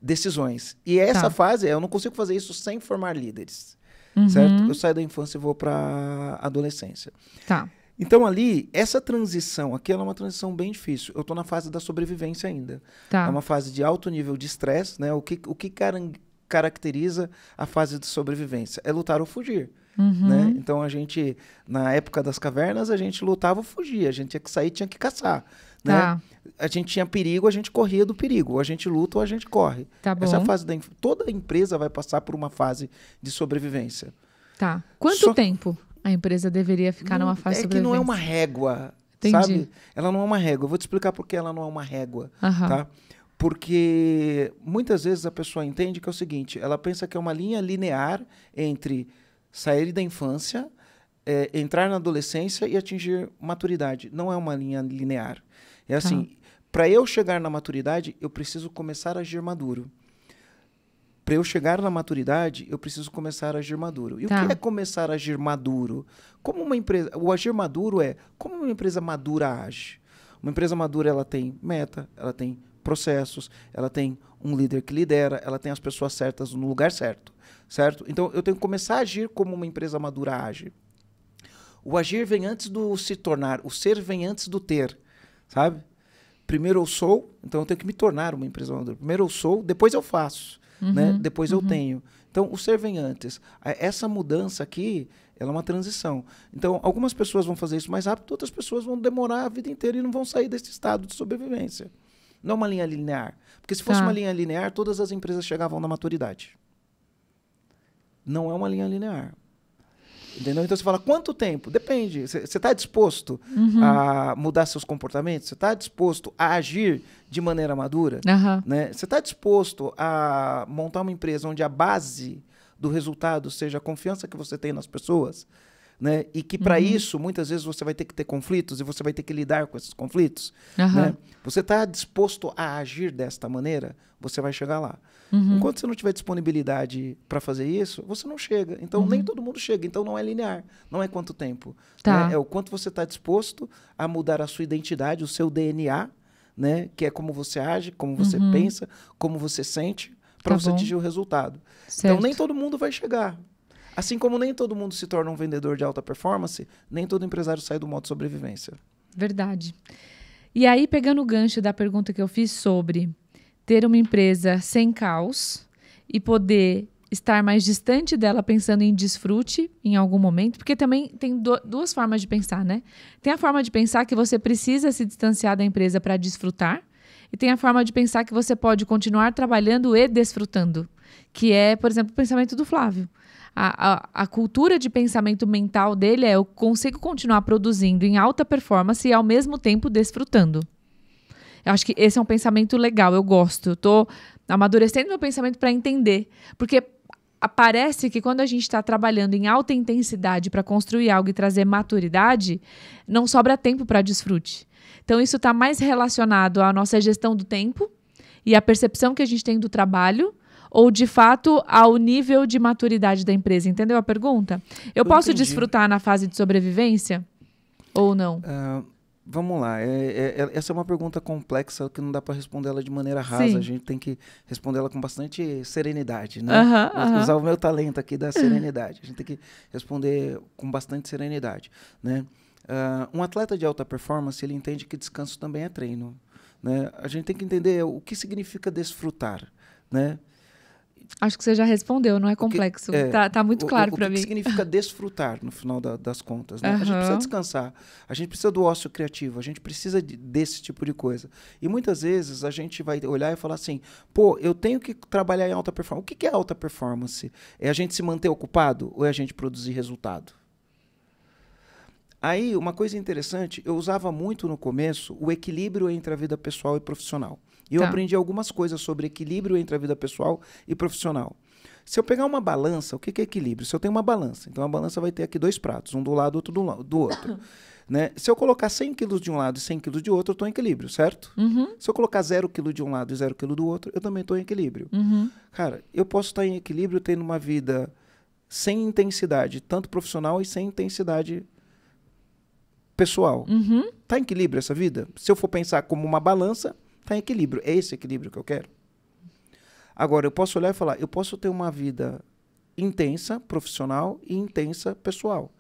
decisões. E essa fase, eu não consigo fazer isso sem formar líderes. Certo? Eu saio da infância e vou para a adolescência. Então, ali, essa transição aqui, ela é uma transição bem difícil. Eu estou na fase da sobrevivência ainda. É uma fase de alto nível de estresse, né? O que caracteriza a fase de sobrevivência? É lutar ou fugir. Né? Então, a gente, na época das cavernas, a gente lutava ou fugia. A gente tinha que sair, tinha que caçar. Né? A gente tinha perigo, a gente corria do perigo. Ou a gente luta ou a gente corre. Essa é a fase toda empresa vai passar por uma fase de sobrevivência. Quanto tempo a empresa deveria ficar numa fase de sobrevivência? É que não é uma régua, sabe? Ela não é uma régua. Eu vou te explicar por que ela não é uma régua. Tá? Porque muitas vezes a pessoa entende que é o seguinte, ela pensa que é uma linha linear entre sair da infância, entrar na adolescência e atingir maturidade. Não é uma linha linear. É assim, para eu chegar na maturidade, eu preciso começar a agir maduro. Para eu chegar na maturidade, eu preciso começar a agir maduro. E o que é começar a agir maduro? Como uma empresa, o agir maduro é como uma empresa madura age. Uma empresa madura, ela tem meta, ela tem processos, ela tem um líder que lidera, ela tem as pessoas certas no lugar certo. Certo? Então, eu tenho que começar a agir como uma empresa madura age. O agir vem antes do se tornar, o ser vem antes do ter. Sabe? Primeiro eu sou, então eu tenho que me tornar uma empresa madura. Primeiro eu sou, depois eu faço, né? Depois eu tenho. Então, o ser vem antes. Essa mudança aqui, ela é uma transição. Então, algumas pessoas vão fazer isso mais rápido, outras pessoas vão demorar a vida inteira e não vão sair desse estado de sobrevivência. Não é uma linha linear. Porque se fosse uma linha linear, todas as empresas chegavam na maturidade. Não é uma linha linear. Entendeu? Então você fala, quanto tempo? Depende. Você está disposto a mudar seus comportamentos? Você está disposto a agir de maneira madura? Né? Você está disposto a montar uma empresa onde a base do resultado seja a confiança que você tem nas pessoas? Né? E que para isso, muitas vezes, você vai ter que ter conflitos e você vai ter que lidar com esses conflitos. Né? Você está disposto a agir desta maneira? Você vai chegar lá. Enquanto você não tiver disponibilidade para fazer isso, você não chega. Então, nem todo mundo chega. Então, não é linear. Não é quanto tempo. Né? É o quanto você está disposto a mudar a sua identidade, o seu DNA, né? Que é como você age, como você pensa, como você sente, para você atingir o resultado. Então, nem todo mundo vai chegar. Assim como nem todo mundo se torna um vendedor de alta performance, nem todo empresário sai do modo sobrevivência. Verdade. E aí, pegando o gancho da pergunta que eu fiz sobre ter uma empresa sem caos e poder estar mais distante dela pensando em desfrute em algum momento, porque também tem duas formas de pensar, né? Tem a forma de pensar que você precisa se distanciar da empresa para desfrutar, e tem a forma de pensar que você pode continuar trabalhando e desfrutando, que é, por exemplo, o pensamento do Flávio. A cultura de pensamento mental dele é: eu consigo continuar produzindo em alta performance e ao mesmo tempo desfrutando. Eu acho que esse é um pensamento legal, eu gosto. Eu estou amadurecendo meu pensamento para entender. Porque parece que quando a gente está trabalhando em alta intensidade para construir algo e trazer maturidade, não sobra tempo para desfrute. Então, isso está mais relacionado à nossa gestão do tempo e à percepção que a gente tem do trabalho, ou, de fato, ao nível de maturidade da empresa. Entendeu a pergunta? Eu posso desfrutar na fase de sobrevivência ou não? Vamos lá. Essa é uma pergunta complexa que não dá para responder ela de maneira rasa. Sim. A gente tem que responder ela com bastante serenidade, né? Usar o meu talento aqui da serenidade. A gente tem que responder com bastante serenidade, né? Um atleta de alta performance, ele entende que descanso também é treino, né? A gente tem que entender o que significa desfrutar, né? Acho que você já respondeu, não é complexo. Tá muito claro para mim. O que significa desfrutar, no final das contas, né? A gente precisa descansar, a gente precisa do ócio criativo, a gente precisa desse tipo de coisa. E muitas vezes a gente vai olhar e falar assim, pô, eu tenho que trabalhar em alta performance. O que é alta performance? É a gente se manter ocupado ou é a gente produzir resultado? Aí, uma coisa interessante, eu usava muito no começo o equilíbrio entre a vida pessoal e profissional. E eu aprendi algumas coisas sobre equilíbrio entre a vida pessoal e profissional. Se eu pegar uma balança, o que é equilíbrio? Se eu tenho uma balança, então a balança vai ter aqui 2 pratos, um do lado, outro do outro. Né? Se eu colocar 100 quilos de um lado e 100 quilos de outro, eu estou em equilíbrio, certo? Se eu colocar 0 quilo de um lado e 0 quilo do outro, eu também estou em equilíbrio. Cara, eu posso estar em equilíbrio tendo uma vida sem intensidade, tanto profissional e sem intensidade pessoal. Tá em equilíbrio essa vida? Se eu for pensar como uma balança, tá em equilíbrio. É esse equilíbrio que eu quero. Agora, eu posso olhar e falar, eu posso ter uma vida intensa, profissional, e intensa, pessoal.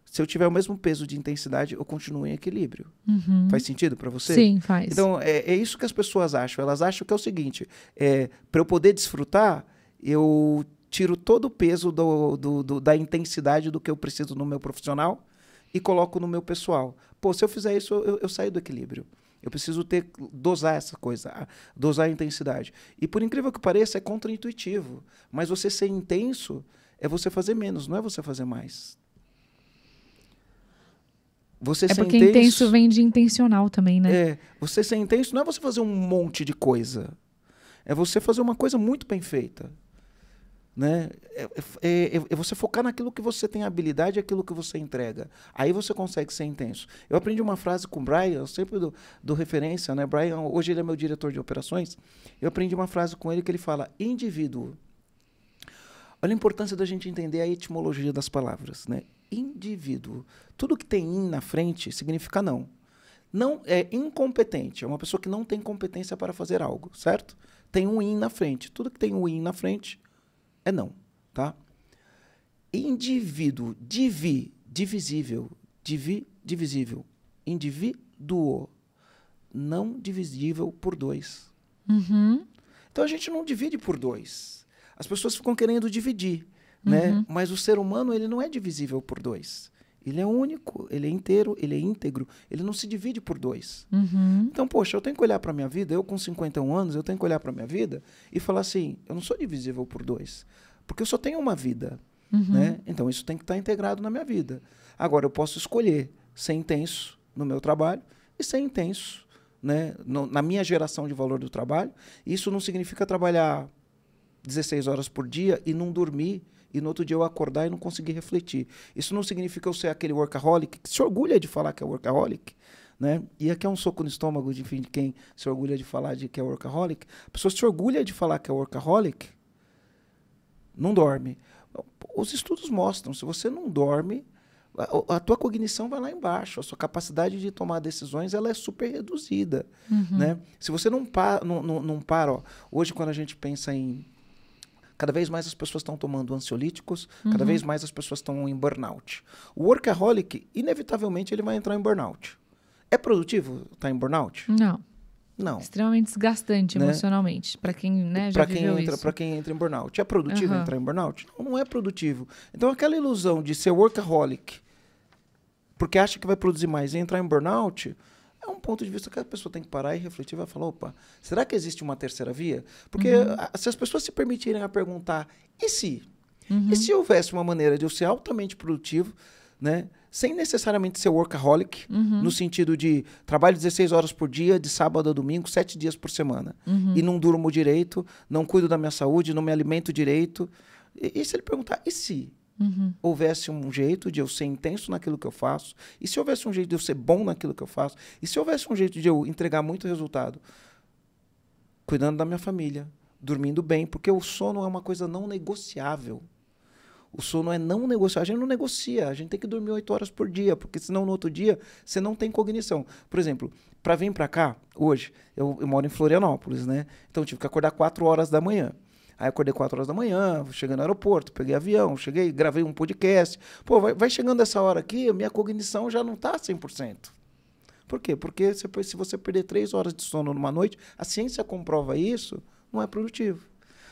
Se eu tiver o mesmo peso de intensidade, eu continuo em equilíbrio. Faz sentido para você? Sim, faz. Então, é isso que as pessoas acham. Elas acham que é o seguinte, para eu poder desfrutar, eu tiro todo o peso da intensidade do que eu preciso no meu profissional e coloco no meu pessoal. Pô, se eu fizer isso, eu saio do equilíbrio. Eu preciso dosar essa coisa, dosar a intensidade. E por incrível que pareça, é contraintuitivo. Mas você ser intenso é você fazer menos, não é você fazer mais. Você ser porque intenso vem de intencional também, né? Você ser intenso não é você fazer um monte de coisa. É você fazer uma coisa muito bem feita. Né? É você focar naquilo que você tem habilidade e aquilo que você entrega. Aí você consegue ser intenso. Eu aprendi uma frase com o Brian, eu sempre dou referência, né? Brian, hoje ele é meu diretor de operações. Eu aprendi uma frase com ele que ele fala, indivíduo. Olha a importância da gente entender a etimologia das palavras, né? Indivíduo. Tudo que tem in na frente significa não. Não é incompetente, é uma pessoa que não tem competência para fazer algo, certo? Tem um in na frente. Tudo que tem um in na frente é não, tá? Indivíduo, divisível, divisível, indivíduo, não divisível por 2. Então a gente não divide por 2. As pessoas ficam querendo dividir, né? Mas o ser humano, ele não é divisível por 2. Ele é único, ele é inteiro, ele é íntegro, ele não se divide por 2. Então, poxa, eu tenho que olhar para a minha vida, eu com 51 anos, eu tenho que olhar para a minha vida e falar assim, eu não sou divisível por 2, porque eu só tenho uma vida, né? Então, isso tem que estar integrado na minha vida. Agora, eu posso escolher ser intenso no meu trabalho e ser intenso, né, na minha geração de valor do trabalho. Isso não significa trabalhar 16 horas por dia e não dormir, e no outro dia eu acordar e não conseguir refletir. Isso não significa eu ser aquele workaholic que se orgulha de falar que é workaholic, né? E aqui é um soco no estômago de quem se orgulha de falar de que é workaholic. A pessoa se orgulha de falar que é workaholic, não dorme. Os estudos mostram, se você não dorme, a tua cognição vai lá embaixo, a sua capacidade de tomar decisões ela é super reduzida, né? Se você não para, ó, hoje quando a gente pensa em cada vez mais as pessoas estão tomando ansiolíticos, cada vez mais as pessoas estão em burnout. O workaholic, inevitavelmente, ele vai entrar em burnout. É produtivo estar em burnout? Não. Extremamente desgastante, né? Emocionalmente, para quem, né, já viveu isso. Para quem entra em burnout. É produtivo entrar em burnout? Não é produtivo. Então, aquela ilusão de ser workaholic, porque acha que vai produzir mais e entrar em burnout, é um ponto de vista que a pessoa tem que parar e refletir e vai falar, opa, será que existe uma terceira via? Porque se as pessoas se permitirem a perguntar, e se? E se houvesse uma maneira de eu ser altamente produtivo, né, sem necessariamente ser workaholic, no sentido de trabalho 16 horas por dia, de sábado a domingo, 7 dias por semana, e não durmo direito, não cuido da minha saúde, não me alimento direito, E se ele perguntar, e se houvesse um jeito de eu ser intenso naquilo que eu faço? E se houvesse um jeito de eu ser bom naquilo que eu faço? E se houvesse um jeito de eu entregar muito resultado? Cuidando da minha família, dormindo bem, porque o sono é uma coisa não negociável. O sono é não negociável. A gente não negocia, a gente tem que dormir 8 horas por dia, porque senão no outro dia você não tem cognição. Por exemplo, para vir para cá, hoje, eu moro em Florianópolis, né? Então eu tive que acordar 4 horas da manhã. Aí acordei 4 horas da manhã, cheguei no aeroporto, peguei avião, cheguei, gravei um podcast. Pô, vai chegando essa hora aqui, a minha cognição já não está 100%. Por quê? Porque se você perder 3 horas de sono numa noite, a ciência comprova isso, não é produtivo.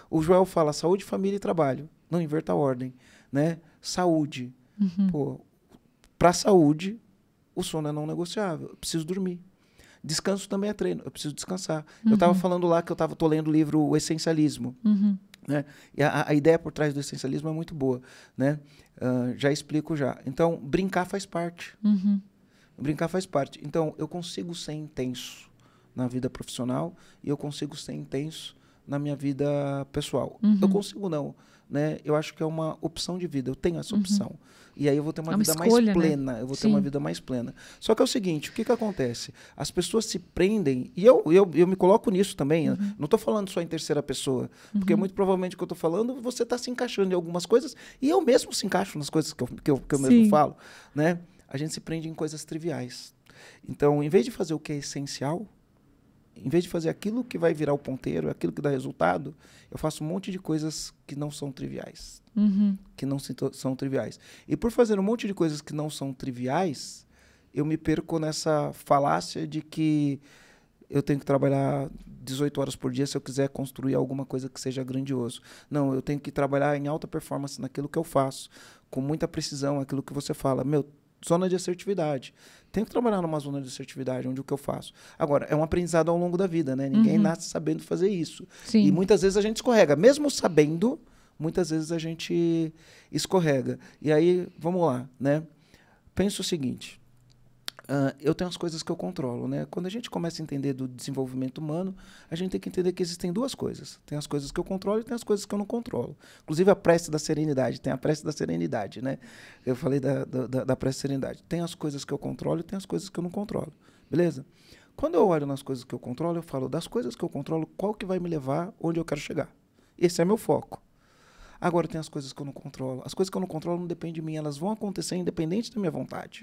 O Joel fala saúde, família e trabalho. Não inverta a ordem, né? Saúde. Pô, para saúde, o sono é não negociável. Eu preciso dormir. Descanso também é treino. Eu preciso descansar. Eu estava falando lá que tô lendo o livro O Essencialismo. Né? E a ideia por trás do essencialismo é muito boa, né? Já explico já. Então, brincar faz parte. Brincar faz parte. Então, eu consigo ser intenso na vida profissional e eu consigo ser intenso na minha vida pessoal. Eu consigo não, né? Eu acho que é uma opção de vida. Eu tenho essa opção. E aí eu vou ter uma vida escolha, mais plena. Né? Eu vou ter Sim. uma vida mais plena. Só que é o seguinte, o que acontece? As pessoas se prendem, e eu me coloco nisso também. Não estou falando só em terceira pessoa, porque muito provavelmente o que eu estou falando, você está se encaixando em algumas coisas, e eu mesmo se encaixo nas coisas que eu mesmo falo, né? A gente se prende em coisas triviais. Então, em vez de fazer o que é essencial, em vez de fazer aquilo que vai virar o ponteiro, aquilo que dá resultado, eu faço um monte de coisas que não são triviais. Que não são triviais. E por fazer um monte de coisas que não são triviais, eu me perco nessa falácia de que eu tenho que trabalhar 18 horas por dia se eu quiser construir alguma coisa que seja grandioso. Não, eu tenho que trabalhar em alta performance naquilo que eu faço, com muita precisão, aquilo que você fala. Zona de assertividade. Tenho que trabalhar numa zona de assertividade, onde o que eu faço. Agora, é um aprendizado ao longo da vida, né? Ninguém nasce sabendo fazer isso. Sim. E muitas vezes a gente escorrega. Mesmo sabendo, muitas vezes a gente escorrega. E aí, vamos lá, né? Pensa o seguinte. Eu tenho as coisas que eu controlo, né? Quando a gente começa a entender do desenvolvimento humano, a gente tem que entender que existem duas coisas. Tem as coisas que eu controlo e tem as coisas que eu não controlo. Inclusive a prece da serenidade. Tem a prece da serenidade, né? Eu falei da prece da serenidade. Tem as coisas que eu controlo e tem as coisas que eu não controlo. Beleza? Quando eu olho nas coisas que eu controlo, eu falo das coisas que eu controlo, qual que vai me levar onde eu quero chegar. Esse é meu foco. Agora tem as coisas que eu não controlo. As coisas que eu não controlo não dependem de mim. Elas vão acontecer independente da minha vontade.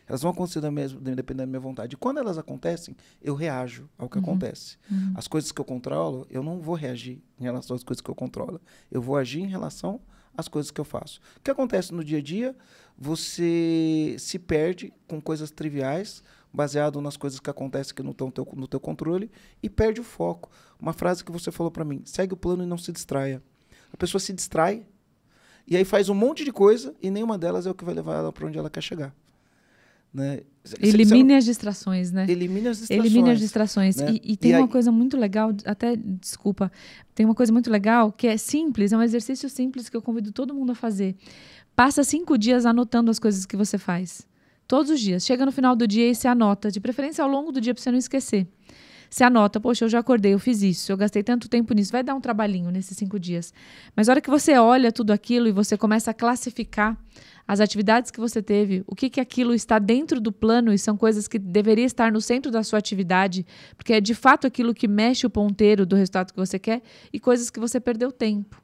Elas vão acontecer dependendo da minha vontade. E quando elas acontecem, eu reajo ao que acontece. As coisas que eu controlo, eu não vou reagir em relação às coisas que eu controlo. Eu vou agir em relação às coisas que eu faço. O que acontece no dia a dia? Você se perde com coisas triviais, baseado nas coisas que acontecem que não estão no teu controle, e perde o foco. Uma frase que você falou para mim, segue o plano e não se distraia. A pessoa se distrai, e aí faz um monte de coisa, e nenhuma delas é o que vai levar ela para onde ela quer chegar. Né? Elimine as distrações, né? Elimine as distrações. Elimine as distrações. Né? E tem uma coisa muito legal, desculpa, tem uma coisa muito legal que é simples, é um exercício simples que eu convido todo mundo a fazer. Passa 5 dias anotando as coisas que você faz. Todos os dias. Chega no final do dia e você anota. De preferência ao longo do dia para você não esquecer. Você anota, poxa, eu já acordei, eu fiz isso, eu gastei tanto tempo nisso. Vai dar um trabalhinho nesses 5 dias. Mas a hora que você olha tudo aquilo e você começa a classificar as atividades que você teve, o que aquilo está dentro do plano e são coisas que deveria estar no centro da sua atividade, porque é de fato aquilo que mexe o ponteiro do resultado que você quer, e coisas que você perdeu tempo.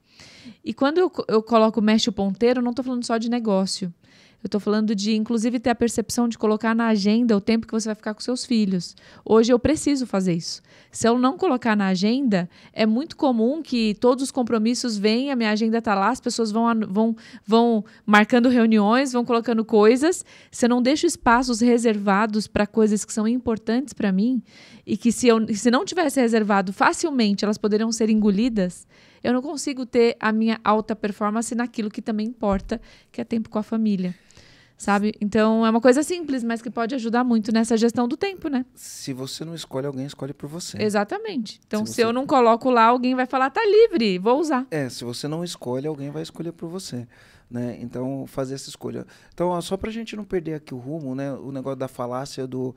E quando eu coloco mexe o ponteiro, eu não estou falando só de negócio. Eu estou falando de, inclusive, ter a percepção de colocar na agenda o tempo que você vai ficar com seus filhos. Hoje eu preciso fazer isso. Se eu não colocar na agenda, é muito comum que todos os compromissos venham, a minha agenda está lá, as pessoas vão marcando reuniões, vão colocando coisas. Se eu não deixo espaços reservados para coisas que são importantes para mim, e que se não tivesse reservado facilmente, elas poderiam ser engolidas, eu não consigo ter a minha alta performance naquilo que também importa, que é tempo com a família. Sabe? Então, é uma coisa simples, mas que pode ajudar muito nessa gestão do tempo, né? Se você não escolhe, alguém escolhe por você. Exatamente. Então, se eu não coloco lá, alguém vai falar, tá livre, vou usar. Se você não escolhe, alguém vai escolher por você. né? Então, fazer essa escolha. Então, ó, só para a gente não perder aqui o rumo, né? O negócio da falácia do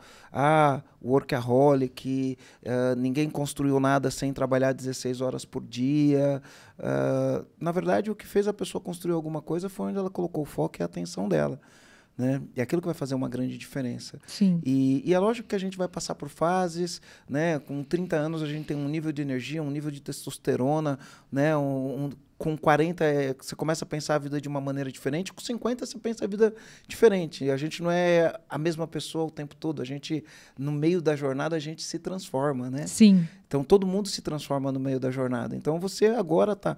workaholic, ninguém construiu nada sem trabalhar 16 horas por dia. Na verdade, o que fez a pessoa construir alguma coisa foi onde ela colocou o foco e a atenção dela. Né? E aquilo que vai fazer uma grande diferença. Sim. E é lógico que a gente vai passar por fases, né? Com 30 anos a gente tem um nível de energia, um nível de testosterona, né? Com 40 você começa a pensar a vida de uma maneira diferente, com 50 você pensa a vida diferente. E a gente não é a mesma pessoa o tempo todo, a gente, no meio da jornada, a gente se transforma, né? Sim. Então, todo mundo se transforma no meio da jornada. Então, você agora tá...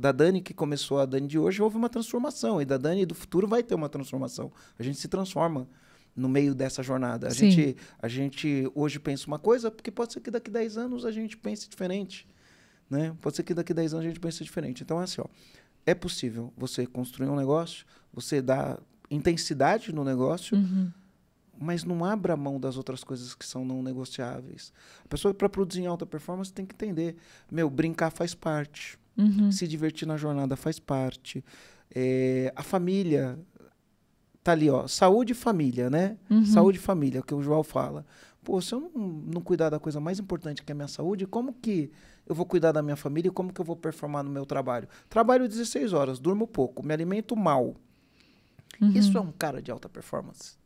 Da Dani que começou a Dani de hoje, houve uma transformação. E da Dani do futuro vai ter uma transformação. A gente se transforma no meio dessa jornada. A gente hoje pensa uma coisa, porque pode ser que daqui a 10 anos a gente pense diferente. Né? Pode ser que daqui a 10 anos a gente pense diferente. Então, é assim, ó, é possível você construir um negócio, você dar intensidade no negócio, mas não abra mão das outras coisas que são não negociáveis. A pessoa, para produzir em alta performance, tem que entender. Brincar faz parte. Se divertir na jornada faz parte. A família tá ali, ó. Saúde e família, né? Saúde e família, que o João fala. Pô, se eu não cuidar da coisa mais importante que é a minha saúde, como que eu vou cuidar da minha família e como que eu vou performar no meu trabalho? Trabalho 16 horas, durmo pouco, me alimento mal. Isso é um cara de alta performance?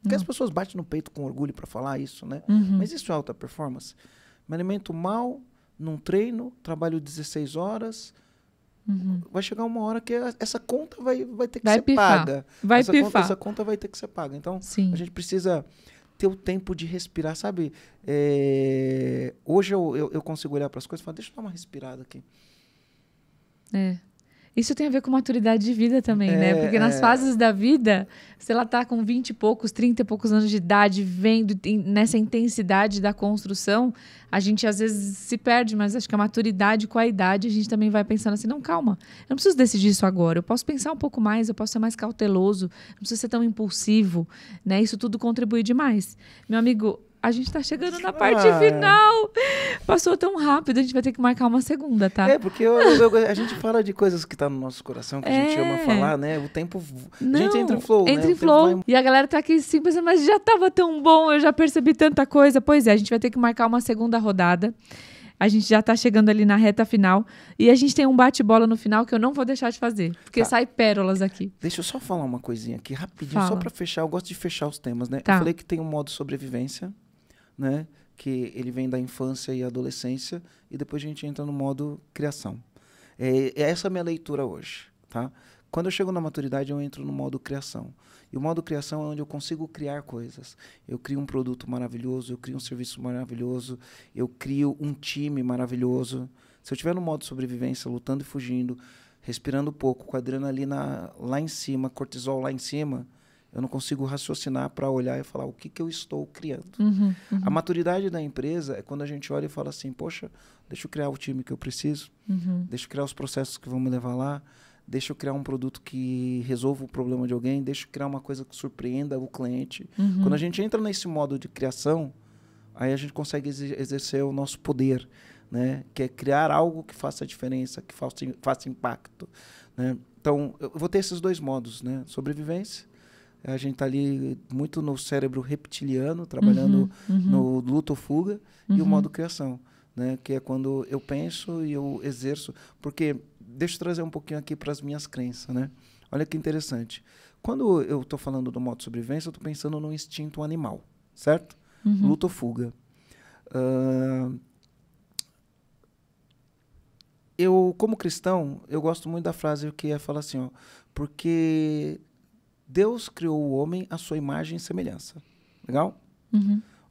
Porque as pessoas batem no peito com orgulho para falar isso, né? Mas isso é alta performance? Me alimento mal, não treino, trabalho 16 horas. Vai chegar uma hora que essa conta vai ter que ser paga. Essa conta vai ter que ser paga. Então, a gente precisa ter o tempo de respirar, sabe? Hoje eu consigo olhar para as coisas e falar, deixa eu dar uma respirada aqui. Isso tem a ver com maturidade de vida também, né? Porque nas fases da vida, se ela tá com 20 e poucos, 30 e poucos anos de idade, vendo nessa intensidade da construção, a gente às vezes se perde, mas acho que a maturidade com a idade, a gente também vai pensando assim, não, calma, eu não preciso decidir isso agora, eu posso pensar um pouco mais, eu posso ser mais cauteloso, não preciso ser tão impulsivo, né? Isso tudo contribui demais. Meu amigo, a gente tá chegando na parte final. Passou tão rápido, a gente vai ter que marcar uma segunda, tá? Porque a gente fala de coisas que tá no nosso coração, que a gente ama falar, né? O tempo... a gente entra em flow, entra em flow. E a galera tá aqui sim pensando, mas já tava tão bom, eu já percebi tanta coisa. Pois é, a gente vai ter que marcar uma segunda rodada. A gente já tá chegando ali na reta final. E a gente tem um bate-bola no final que eu não vou deixar de fazer. Porque sai pérolas aqui. Deixa eu só falar uma coisinha aqui, rapidinho, só pra fechar. Eu gosto de fechar os temas, né? Tá. Eu falei que tem um modo sobrevivência, né? Que ele vem da infância e adolescência, e depois a gente entra no modo criação. Essa é a minha leitura hoje, tá? Quando eu chego na maturidade, eu entro no modo criação. E o modo criação é onde eu consigo criar coisas. Eu crio um produto maravilhoso, eu crio um serviço maravilhoso, eu crio um time maravilhoso. Se eu estiver no modo sobrevivência, lutando e fugindo, respirando pouco, com a adrenalina lá em cima, cortisol lá em cima, eu não consigo raciocinar para olhar e falar o que eu estou criando. A maturidade da empresa é quando a gente olha e fala assim, poxa, deixa eu criar o time que eu preciso, deixa eu criar os processos que vão me levar lá, deixa eu criar um produto que resolva o problema de alguém, deixa eu criar uma coisa que surpreenda o cliente. Quando a gente entra nesse modo de criação, aí a gente consegue exercer o nosso poder, né? Que é criar algo que faça diferença, que faça impacto, né? Então, eu vou ter esses dois modos, né? Sobrevivência. A gente está ali muito no cérebro reptiliano, trabalhando no luta ou fuga, e o modo criação, né? Que é quando eu penso e eu exerço. Porque, deixa eu trazer um pouquinho aqui para as minhas crenças, né? Olha que interessante. Quando eu estou falando do modo sobrevivência, eu estou pensando no instinto animal, certo? Luta ou fuga. Eu, como cristão, eu gosto muito da frase que fala assim, ó, porque Deus criou o homem à sua imagem e semelhança. Legal?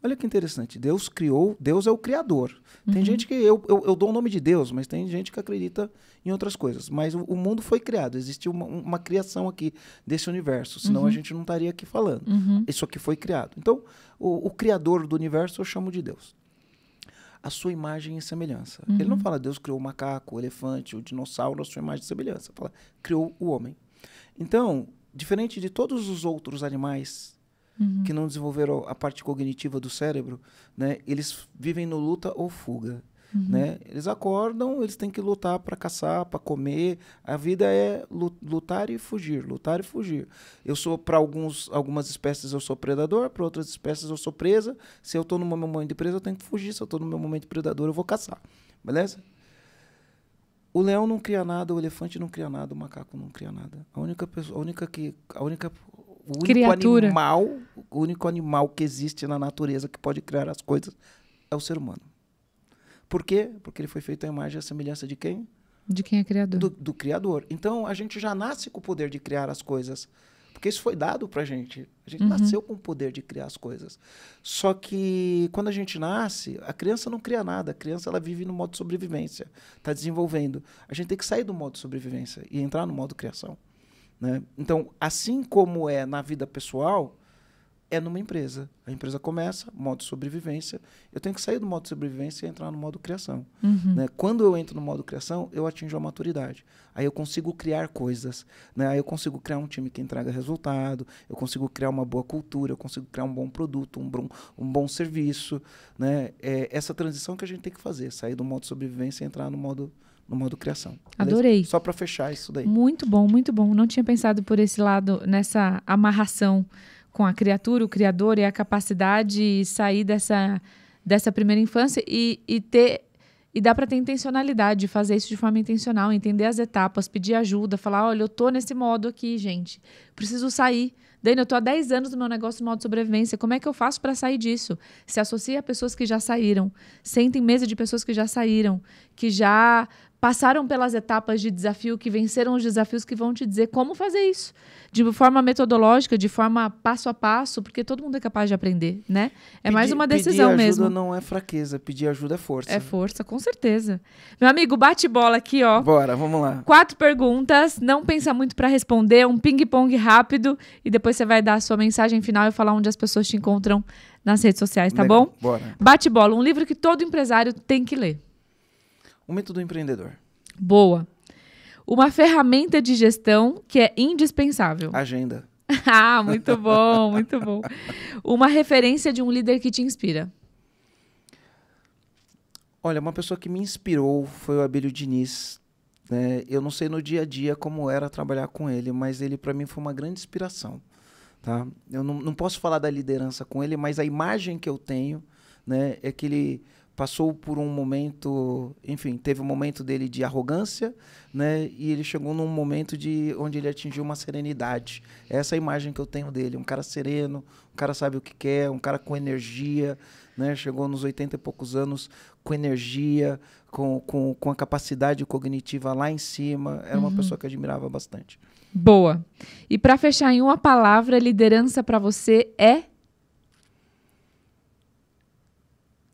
Olha que interessante. Deus criou, Deus é o criador. Tem gente que, eu dou o nome de Deus, mas tem gente que acredita em outras coisas. Mas o mundo foi criado, existiu uma criação aqui desse universo, senão a gente não estaria aqui falando. Isso aqui foi criado. Então, o criador do universo eu chamo de Deus. A sua imagem e semelhança. Ele não fala Deus criou o macaco, o elefante, o dinossauro, a sua imagem e semelhança. Ele fala, criou o homem. Então, diferente de todos os outros animais que não desenvolveram a parte cognitiva do cérebro, né, eles vivem no luta ou fuga. né? Eles acordam, eles têm que lutar para caçar, para comer. A vida é lutar e fugir, lutar e fugir. Eu sou, para algumas espécies, eu sou predador, para outras espécies, eu sou presa. Se eu estou no meu momento de presa, eu tenho que fugir. Se eu estou no meu momento de predador, eu vou caçar. Beleza? O leão não cria nada, o elefante não cria nada, o macaco não cria nada. O único animal que existe na natureza que pode criar as coisas é o ser humano. Por quê? Porque ele foi feito à imagem e à semelhança de quem? De quem é criador. Do Criador. Então, a gente já nasce com o poder de criar as coisas. Porque isso foi dado pra gente. A gente nasceu com o poder de criar as coisas. Só que, quando a gente nasce, a criança não cria nada. A criança, ela vive no modo de sobrevivência. Está desenvolvendo. A gente tem que sair do modo de sobrevivência e entrar no modo criação. Né? Então, assim como é na vida pessoal, é numa empresa. A empresa começa, modo sobrevivência. Eu tenho que sair do modo sobrevivência e entrar no modo criação. Né? Quando eu entro no modo criação, eu atinjo a maturidade. Aí eu consigo criar coisas. Né? Aí eu consigo criar um time que entrega resultado. Eu consigo criar uma boa cultura. Eu consigo criar um bom produto, um bom serviço. Né? É essa transição que a gente tem que fazer. Sair do modo sobrevivência e entrar no modo criação. Beleza? Adorei. Só para fechar isso daí. Muito bom, muito bom. Não tinha pensado por esse lado, nessa amarração com a criatura, o criador e a capacidade de sair dessa primeira infância e dá para ter intencionalidade, fazer isso de forma intencional, entender as etapas, pedir ajuda, falar, olha, eu tô nesse modo aqui, gente, preciso sair. Dani, eu tô há 10 anos no meu negócio no modo sobrevivência, como é que eu faço para sair disso? Se associa a pessoas que já saíram, senta em mesa de pessoas que já saíram, que já passaram pelas etapas de desafio, que venceram os desafios, que vão te dizer como fazer isso. De forma metodológica, de forma passo a passo, porque todo mundo é capaz de aprender, né? É mais uma decisão mesmo. Pedir ajuda não é fraqueza, pedir ajuda é força. É força, com certeza. Meu amigo, bate bola aqui, ó. Bora, vamos lá. 4 perguntas, não pensa muito para responder, um ping-pong rápido, e depois você vai dar a sua mensagem final e falar onde as pessoas te encontram nas redes sociais, tá Legal, bom? Bora. Bate bola, um livro que todo empresário tem que ler. O Método Empreendedor. Boa. Uma ferramenta de gestão que é indispensável. Agenda. Ah, muito bom, muito bom. Uma referência de um líder que te inspira. Olha, uma pessoa que me inspirou foi o Abílio Diniz. Né? Eu não sei no dia a dia como era trabalhar com ele, mas ele para mim foi uma grande inspiração. Tá? Eu não posso falar da liderança com ele, mas a imagem que eu tenho, né, é que ele passou por um momento, enfim, teve um momento dele de arrogância, né, e ele chegou num momento onde ele atingiu uma serenidade. Essa é a imagem que eu tenho dele, um cara sereno, um cara sabe o que quer, um cara com energia, né, chegou nos 80 e poucos anos com energia, com a capacidade cognitiva lá em cima, era uma pessoa que eu admirava bastante. Boa. E para fechar em uma palavra, liderança para você é?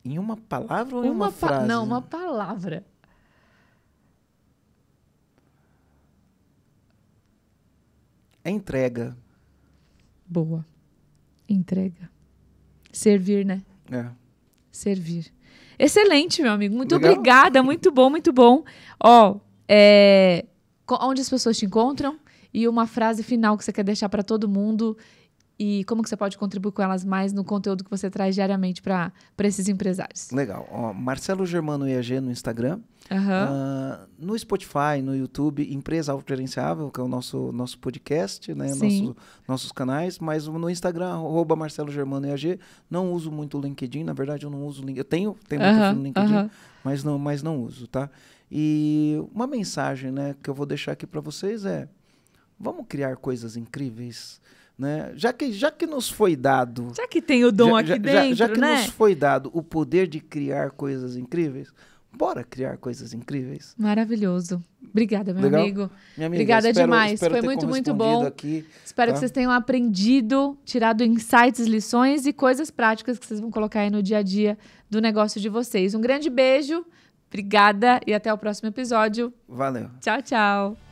Em uma palavra ou em uma frase? Não, uma palavra. É entrega. Boa. Entrega. Servir, né? É. Servir. Excelente, meu amigo. Muito Legal. obrigada. Muito bom, muito bom. Ó, onde as pessoas te encontram e uma frase final que você quer deixar para todo mundo e como que você pode contribuir com elas mais no conteúdo que você traz diariamente para esses empresários. Legal. Ó, Marcelo Germano EAG no Instagram. No Spotify, no YouTube, Empresa Autogerenciável, que é o nosso podcast, né? Nossos canais. Mas no Instagram, @Marcelo Germano EAG. Não uso muito o LinkedIn. Na verdade, eu não uso o LinkedIn. Eu tenho meu perfil no LinkedIn, mas não uso, tá? E uma mensagem, né, que eu vou deixar aqui para vocês é: vamos criar coisas incríveis. Né? Já que nos foi dado... Já que tem o dom aqui dentro, já que né? nos foi dado o poder de criar coisas incríveis, bora criar coisas incríveis. Maravilhoso. Obrigada, meu Legal? amigo. Minha amiga, Obrigada demais. Espero foi ter muito, muito bom. Aqui, espero tá? que vocês tenham aprendido, tirado insights, lições e coisas práticas que vocês vão colocar aí no dia a dia do negócio de vocês. Um grande beijo, obrigada e até o próximo episódio. Valeu. Tchau, tchau.